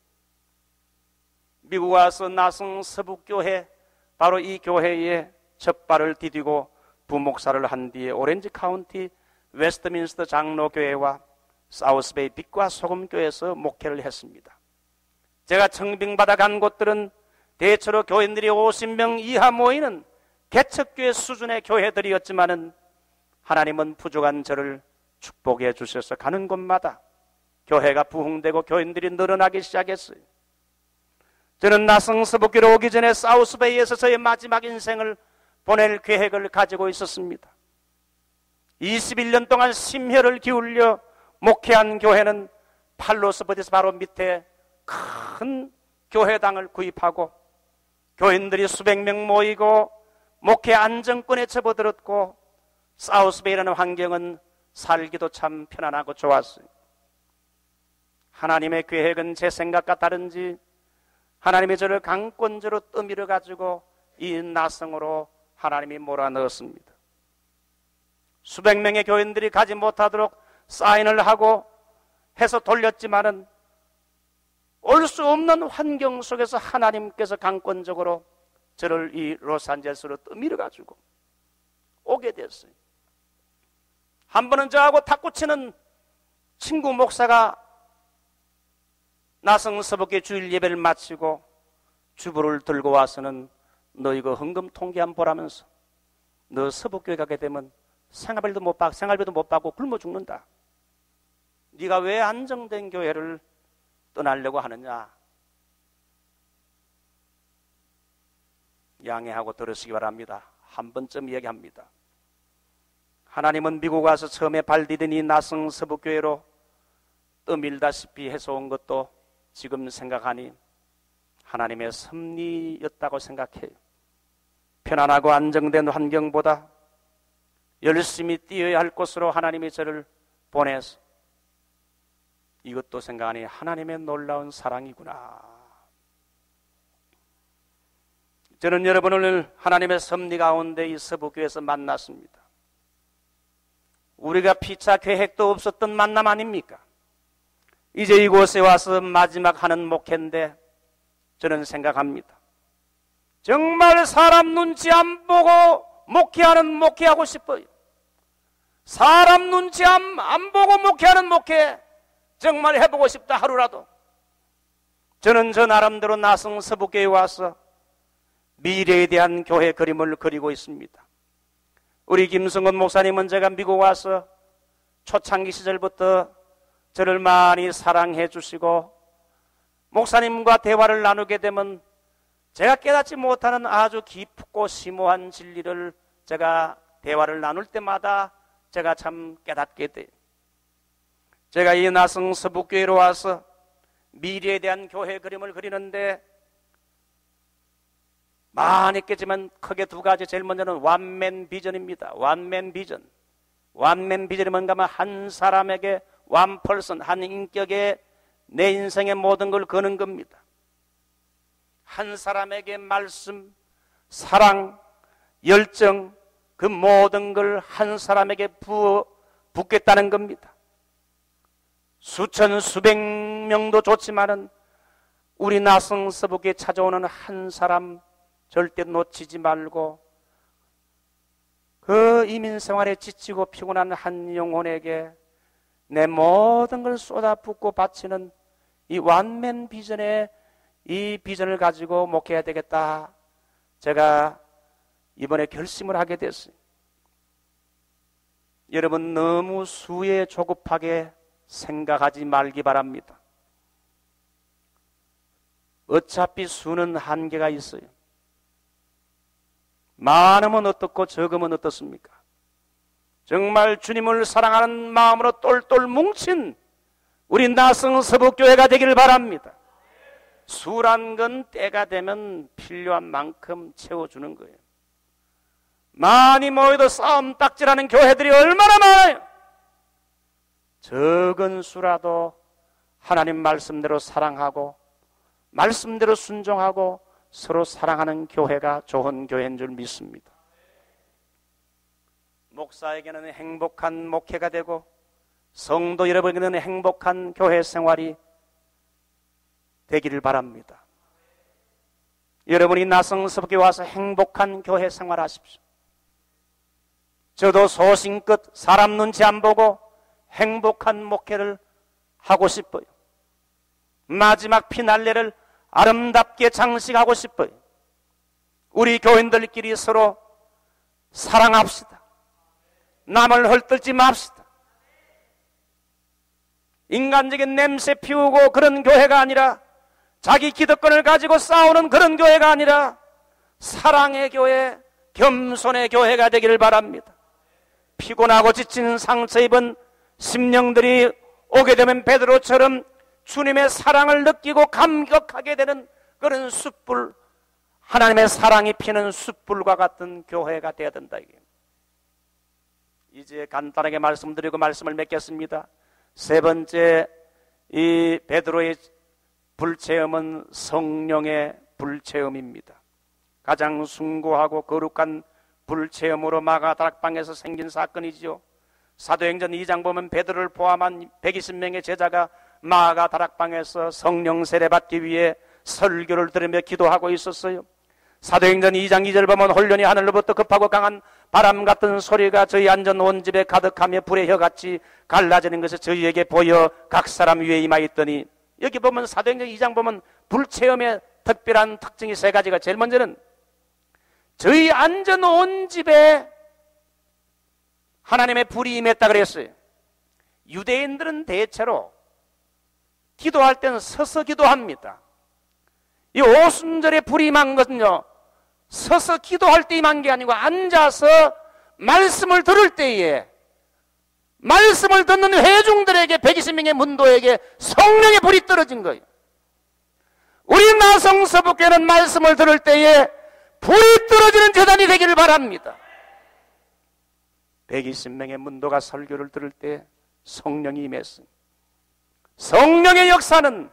미국 와서 나성 서북교회, 바로 이 교회에 첫 발을 디디고 부목사를 한 뒤에 오렌지 카운티 웨스트민스터 장로교회와 사우스베이 빛과 소금교회에서 목회를 했습니다. 제가 청빙받아 간 곳들은 대체로 교인들이 50명 이하 모이는 개척교회 수준의 교회들이었지만은 하나님은 부족한 저를 축복해 주셔서 가는 곳마다 교회가 부흥되고 교인들이 늘어나기 시작했어요. 저는 나성 서북교로 오기 전에 사우스베이에서 저의 마지막 인생을 보낼 계획을 가지고 있었습니다. 21년 동안 심혈을 기울여 목회한 교회는 팔로스버디에서 바로 밑에 큰 교회당을 구입하고 교인들이 수백 명 모이고 목회 안정권에 접어들었고 사우스베이라는 환경은 살기도 참 편안하고 좋았어요. 하나님의 계획은 제 생각과 다른지 하나님이 저를 강권적으로 떠밀어 가지고 이 나성으로 하나님이 몰아넣었습니다. 수백 명의 교인들이 가지 못하도록 사인을 하고 해서 돌렸지만은 올 수 없는 환경 속에서 하나님께서 강권적으로 저를 이 로스앤젤레스로 떠밀어 가지고 오게 됐어요. 한 번은 저하고 탁구 치는 친구 목사가 나성 서북교회 주일 예배를 마치고 주보를 들고 와서는 너 이거 헌금 통계 한번 보라면서 너 서북교회 가게 되면 생활비도 못 받고 굶어 죽는다. 네가 왜 안정된 교회를 떠나려고 하느냐. 양해하고 들으시기 바랍니다. 한 번쯤 얘기합니다. 하나님은 미국 와서 처음에 발디딘 이 나성 서북교회로 떠밀다시피 해서 온 것도 지금 생각하니 하나님의 섭리였다고 생각해요. 편안하고 안정된 환경보다 열심히 뛰어야 할 곳으로 하나님이 저를 보내서 이것도 생각하니 하나님의 놀라운 사랑이구나. 저는 여러분을 하나님의 섭리 가운데 이 서북교회에서 만났습니다. 우리가 피차 계획도 없었던 만남 아닙니까? 이제 이곳에 와서 마지막 하는 목회인데 저는 생각합니다. 정말 사람 눈치 안 보고 목회하는 목회하고 싶어요. 사람 눈치 안 보고 목회하는 목회 정말 해보고 싶다. 하루라도. 저는 저 나름대로 나성 서북교회에 와서 미래에 대한 교회 그림을 그리고 있습니다. 우리 김성건 목사님은 제가 미국 와서 초창기 시절부터 저를 많이 사랑해 주시고 목사님과 대화를 나누게 되면 제가 깨닫지 못하는 아주 깊고 심오한 진리를 제가 대화를 나눌 때마다 제가 참 깨닫게 돼요. 제가 이 나성 서북교회로 와서 미래에 대한 교회 그림을 그리는데 많이 있겠지만 크게 두 가지. 제일 먼저는 완맨 비전입니다. 완맨 비전. 완맨 비전이 뭔가 하면 한 사람에게 one person, 한 인격에 내 인생의 모든 걸 거는 겁니다. 한 사람에게 말씀, 사랑, 열정, 그 모든 걸 한 사람에게 붓겠다는 겁니다. 수천, 수백 명도 좋지만은 우리 나성 서북에 찾아오는 한 사람 절대 놓치지 말고 그 이민 생활에 지치고 피곤한 한 영혼에게 내 모든 걸 쏟아붓고 바치는 이 완맨 비전의 이 비전을 가지고 목회해야 되겠다. 제가 이번에 결심을 하게 됐어요. 여러분 너무 수에 조급하게 생각하지 말기 바랍니다. 어차피 수는 한계가 있어요. 많으면 어떻고 적으면 어떻습니까? 정말 주님을 사랑하는 마음으로 똘똘 뭉친 우리 나성 서북교회가 되기를 바랍니다. 수란 건 때가 되면 필요한 만큼 채워주는 거예요. 많이 모여도 싸움 딱질하는 교회들이 얼마나 많아요. 적은 수라도 하나님 말씀대로 사랑하고 말씀대로 순종하고 서로 사랑하는 교회가 좋은 교회인 줄 믿습니다. 목사에게는 행복한 목회가 되고 성도 여러분에게는 행복한 교회 생활이 되기를 바랍니다. 여러분이 나성 서북에 와서 행복한 교회 생활하십시오. 저도 소신껏 사람 눈치 안 보고 행복한 목회를 하고 싶어요. 마지막 피날레를 아름답게 장식하고 싶어요. 우리 교인들끼리 서로 사랑합시다. 남을 헐뜯지 맙시다. 인간적인 냄새 피우고 그런 교회가 아니라 자기 기득권을 가지고 싸우는 그런 교회가 아니라 사랑의 교회, 겸손의 교회가 되기를 바랍니다. 피곤하고 지친 상처 입은 심령들이 오게 되면 베드로처럼 주님의 사랑을 느끼고 감격하게 되는 그런 숯불 하나님의 사랑이 피는 숯불과 같은 교회가 되어야 된다. 이제 간단하게 말씀드리고 말씀을 맺겠습니다. 세 번째, 이 베드로의 불체험은 성령의 불체험입니다. 가장 숭고하고 거룩한 불체험으로 마가 다락방에서 생긴 사건이지요. 사도행전 2장 보면 베드로를 포함한 120명의 제자가 마가 다락방에서 성령 세례받기 위해 설교를 들으며 기도하고 있었어요. 사도행전 2장 2절 보면 홀련히 하늘로부터 급하고 강한 바람 같은 소리가 저희 앉은 온 집에 가득하며 불의 혀같이 갈라지는 것이 저희에게 보여 각 사람 위에 임하였더니, 여기 보면 사도행전 2장 보면 불체험의 특별한 특징이 세 가지가, 제일 먼저는 저희 앉은 온 집에 하나님의 불이 임했다 그랬어요. 유대인들은 대체로 기도할 때는 서서 기도합니다. 이 오순절에 불이 임한 것은요, 서서 기도할 때 임한 게 아니고 앉아서 말씀을 들을 때에 말씀을 듣는 회중들에게, 120명의 문도에게 성령의 불이 떨어진 거예요. 우리 나성서북교는 말씀을 들을 때에 불이 떨어지는 재단이 되기를 바랍니다. 120명의 문도가 설교를 들을 때 성령이 임했습니다. 성령의 역사는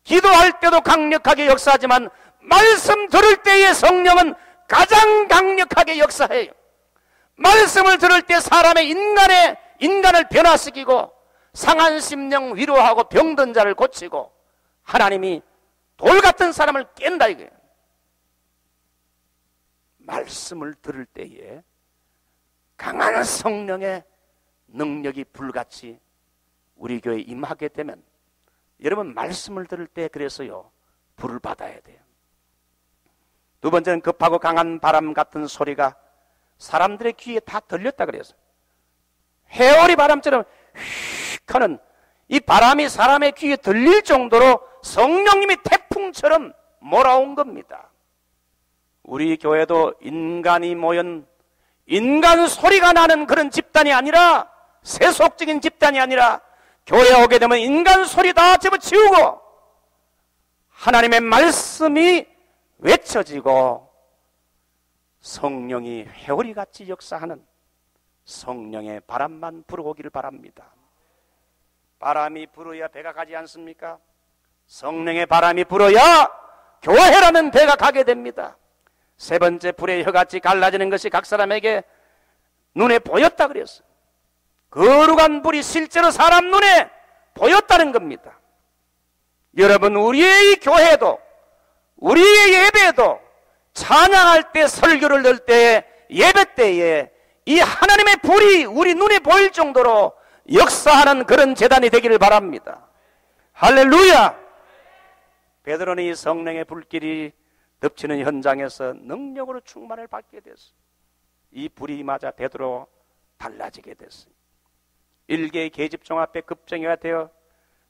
기도할 때도 강력하게 역사하지만 말씀 들을 때의 성령은 가장 강력하게 역사해요. 말씀을 들을 때 사람의 인간을 변화시키고 상한 심령 위로하고 병든 자를 고치고 하나님이 돌 같은 사람을 깬다 이거예요. 말씀을 들을 때에 강한 성령의 능력이 불같이 우리 교회에 임하게 되면, 여러분 말씀을 들을 때 그래서요 불을 받아야 돼요. 두 번째는 급하고 강한 바람 같은 소리가 사람들의 귀에 다 들렸다 그래서 회오리 바람처럼 휙 하는 이 바람이 사람의 귀에 들릴 정도로 성령님이 태풍처럼 몰아온 겁니다. 우리 교회도 인간이 모인 인간 소리가 나는 그런 집단이 아니라, 세속적인 집단이 아니라, 교회에 오게 되면 인간 소리 다 집어치우고 하나님의 말씀이 외쳐지고 성령이 회오리같이 역사하는 성령의 바람만 불어오기를 바랍니다. 바람이 불어야 배가 가지 않습니까? 성령의 바람이 불어야 교회라는 배가 가게 됩니다. 세 번째, 불의 혀같이 갈라지는 것이 각 사람에게 눈에 보였다 그랬어요. 거룩한 불이 실제로 사람 눈에 보였다는 겁니다. 여러분, 우리의 이 교회도, 우리의 예배도 찬양할 때, 설교를 들 때, 예배 때에 이 하나님의 불이 우리 눈에 보일 정도로 역사하는 그런 제단이 되기를 바랍니다. 할렐루야! 베드로는 이 성령의 불길이 덮치는 현장에서 능력으로 충만을 받게 됐어요. 이 불이 맞아 베드로 달라지게 됐어요. 일개의 계집종 앞에 급정이가 되어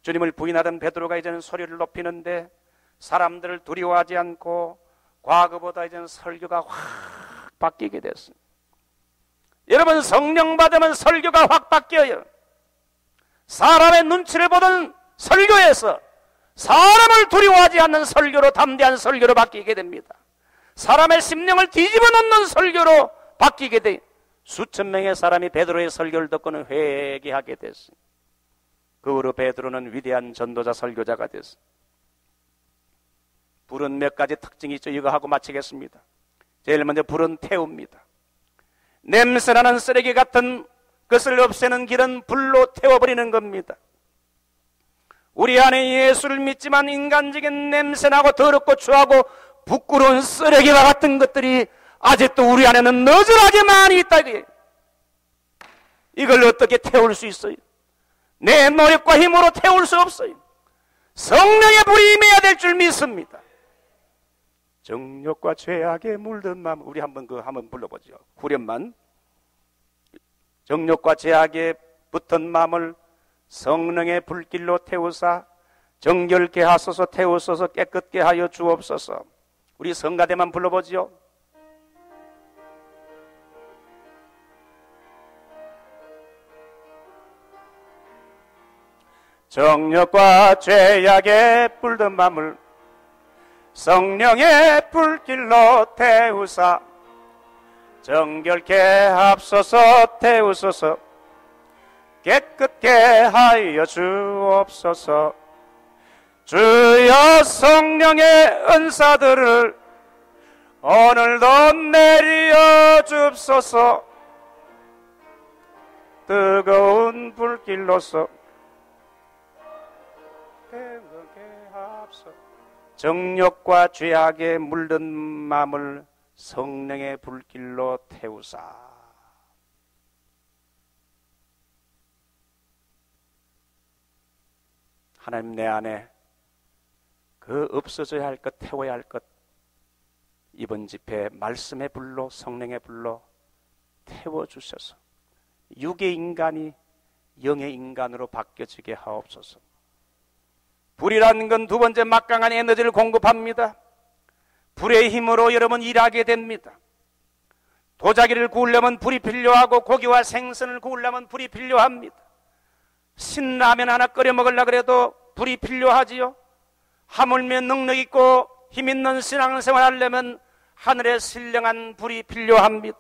주님을 부인하던 베드로가 이제는 소리를 높이는데 사람들을 두려워하지 않고 과거보다 이제는 설교가 확 바뀌게 됐어요. 여러분, 성령 받으면 설교가 확 바뀌어요. 사람의 눈치를 보던 설교에서 사람을 두려워하지 않는 설교로, 담대한 설교로 바뀌게 됩니다. 사람의 심령을 뒤집어 놓는 설교로 바뀌게 돼. 수천 명의 사람이 베드로의 설교를 듣고는 회개하게 됐어요. 그 후로 베드로는 위대한 전도자, 설교자가 됐어요. 불은 몇 가지 특징이 있죠. 이거 하고 마치겠습니다. 제일 먼저 불은 태웁니다. 냄새나는 쓰레기 같은 것을 없애는 길은 불로 태워버리는 겁니다. 우리 안에 예수를 믿지만 인간적인 냄새나고 더럽고 추하고 부끄러운 쓰레기와 같은 것들이 아직도 우리 안에는 너절하게 많이 있다. 이걸 어떻게 태울 수 있어요? 내 노력과 힘으로 태울 수 없어요. 성령의 불이 임해야 될 줄 믿습니다. 정욕과 죄악에 물든 마음, 우리 한번 불러보죠. 후렴만. 정욕과 죄악에 붙은 마음을 성령의 불길로 태우사 정결케 하소서, 태우소서, 깨끗게 하여 주옵소서. 우리 성가대만 불러보지요. 정욕과 죄악에 물든 마음을 성령의 불길로 태우사 정결케 하옵소서. 태우소서. 깨끗게 하여 주옵소서. 주여 성령의 은사들을 오늘도 내려 줍소서. 뜨거운 불길로서 깨끗게 하옵소서. 정욕과 죄악에 물든 마음을 성령의 불길로 태우사. 하나님, 내 안에 그 없어져야 할 것, 태워야 할 것, 이번 집회 말씀의 불로, 성령의 불로 태워주셔서 육의 인간이 영의 인간으로 바뀌어지게 하옵소서. 불이라는 건 두 번째 막강한 에너지를 공급합니다. 불의 힘으로 여러분 일하게 됩니다. 도자기를 구우려면 불이 필요하고 고기와 생선을 구우려면 불이 필요합니다. 신라면 하나 끓여 먹으려고 해도 불이 필요하지요. 하물며 능력 있고 힘 있는 신앙생활 하려면 하늘의 신령한 불이 필요합니다.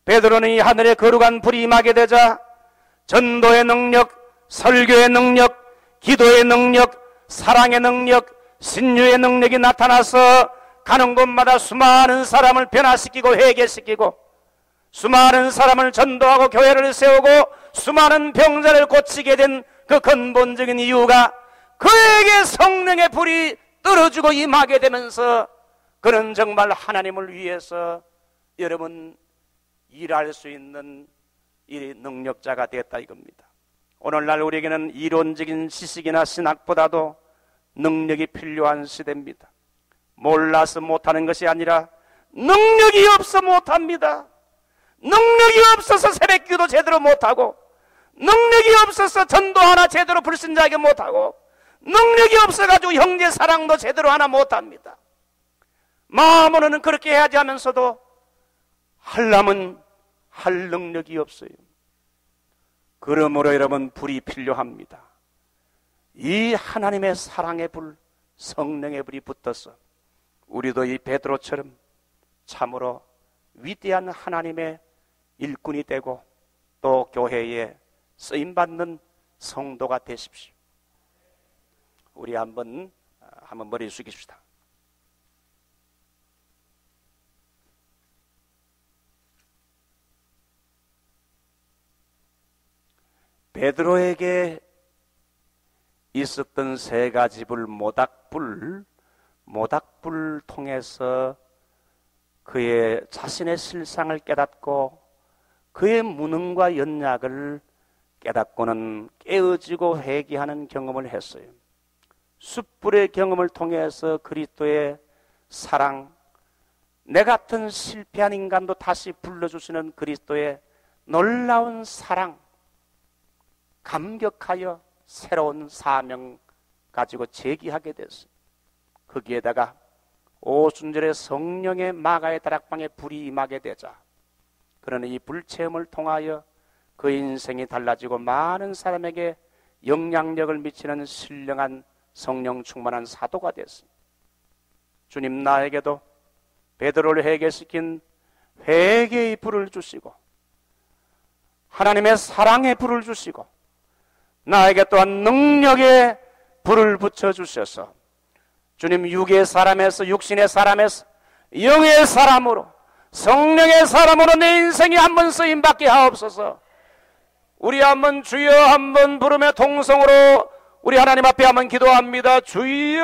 베드로는 이 하늘에 거룩한 불이 임하게 되자 전도의 능력, 설교의 능력, 기도의 능력, 사랑의 능력, 신유의 능력이 나타나서 가는 곳마다 수많은 사람을 변화시키고 회개시키고 수많은 사람을 전도하고 교회를 세우고 수많은 병자를 고치게 된 그 근본적인 이유가 그에게 성령의 불이 떨어지고 임하게 되면서 그는 정말 하나님을 위해서 여러분 일할 수 있는 이 능력자가 됐다 이겁니다. 오늘날 우리에게는 이론적인 지식이나 신학보다도 능력이 필요한 시대입니다. 몰라서 못하는 것이 아니라 능력이 없어 못합니다. 능력이 없어서 새벽기도 제대로 못하고 능력이 없어서 전도 하나 제대로 불신자에게 못하고 능력이 없어가지고 형제 사랑도 제대로 하나 못합니다. 마음으로는 그렇게 해야지 하면서도 하려면 할 능력이 없어요. 그러므로 여러분 불이 필요합니다. 이 하나님의 사랑의 불, 성령의 불이 붙어서 우리도 이 베드로처럼 참으로 위대한 하나님의 일꾼이 되고 또 교회에 쓰임받는 성도가 되십시오. 우리 한번 머리 숙이십시다. 베드로에게 있었던 세 가지 불, 모닥불 통해서 그의 자신의 실상을 깨닫고 그의 무능과 연약을 깨닫고는 깨어지고 회개하는 경험을 했어요. 숯불의 경험을 통해서 그리스도의 사랑, 내 같은 실패한 인간도 다시 불러주시는 그리스도의 놀라운 사랑, 감격하여 새로운 사명 가지고 제기하게 됐어요. 거기에다가 오순절에 성령의 마가의 다락방에 불이 임하게 되자 그러나 이 불체험을 통하여 그 인생이 달라지고 많은 사람에게 영향력을 미치는 신령한 성령 충만한 사도가 됐습니다. 주님, 나에게도 베드로를 회개시킨 회개의 불을 주시고 하나님의 사랑의 불을 주시고 나에게 또한 능력의 불을 붙여주셔서 주님, 육의 사람에서 육신의 사람에서 영의 사람으로 성령의 사람으로 내 인생이 한번 쓰임받게 하옵소서. 우리 한번 주여 한번 부르며 통성으로 우리 하나님 앞에 한번 기도합니다. 주여.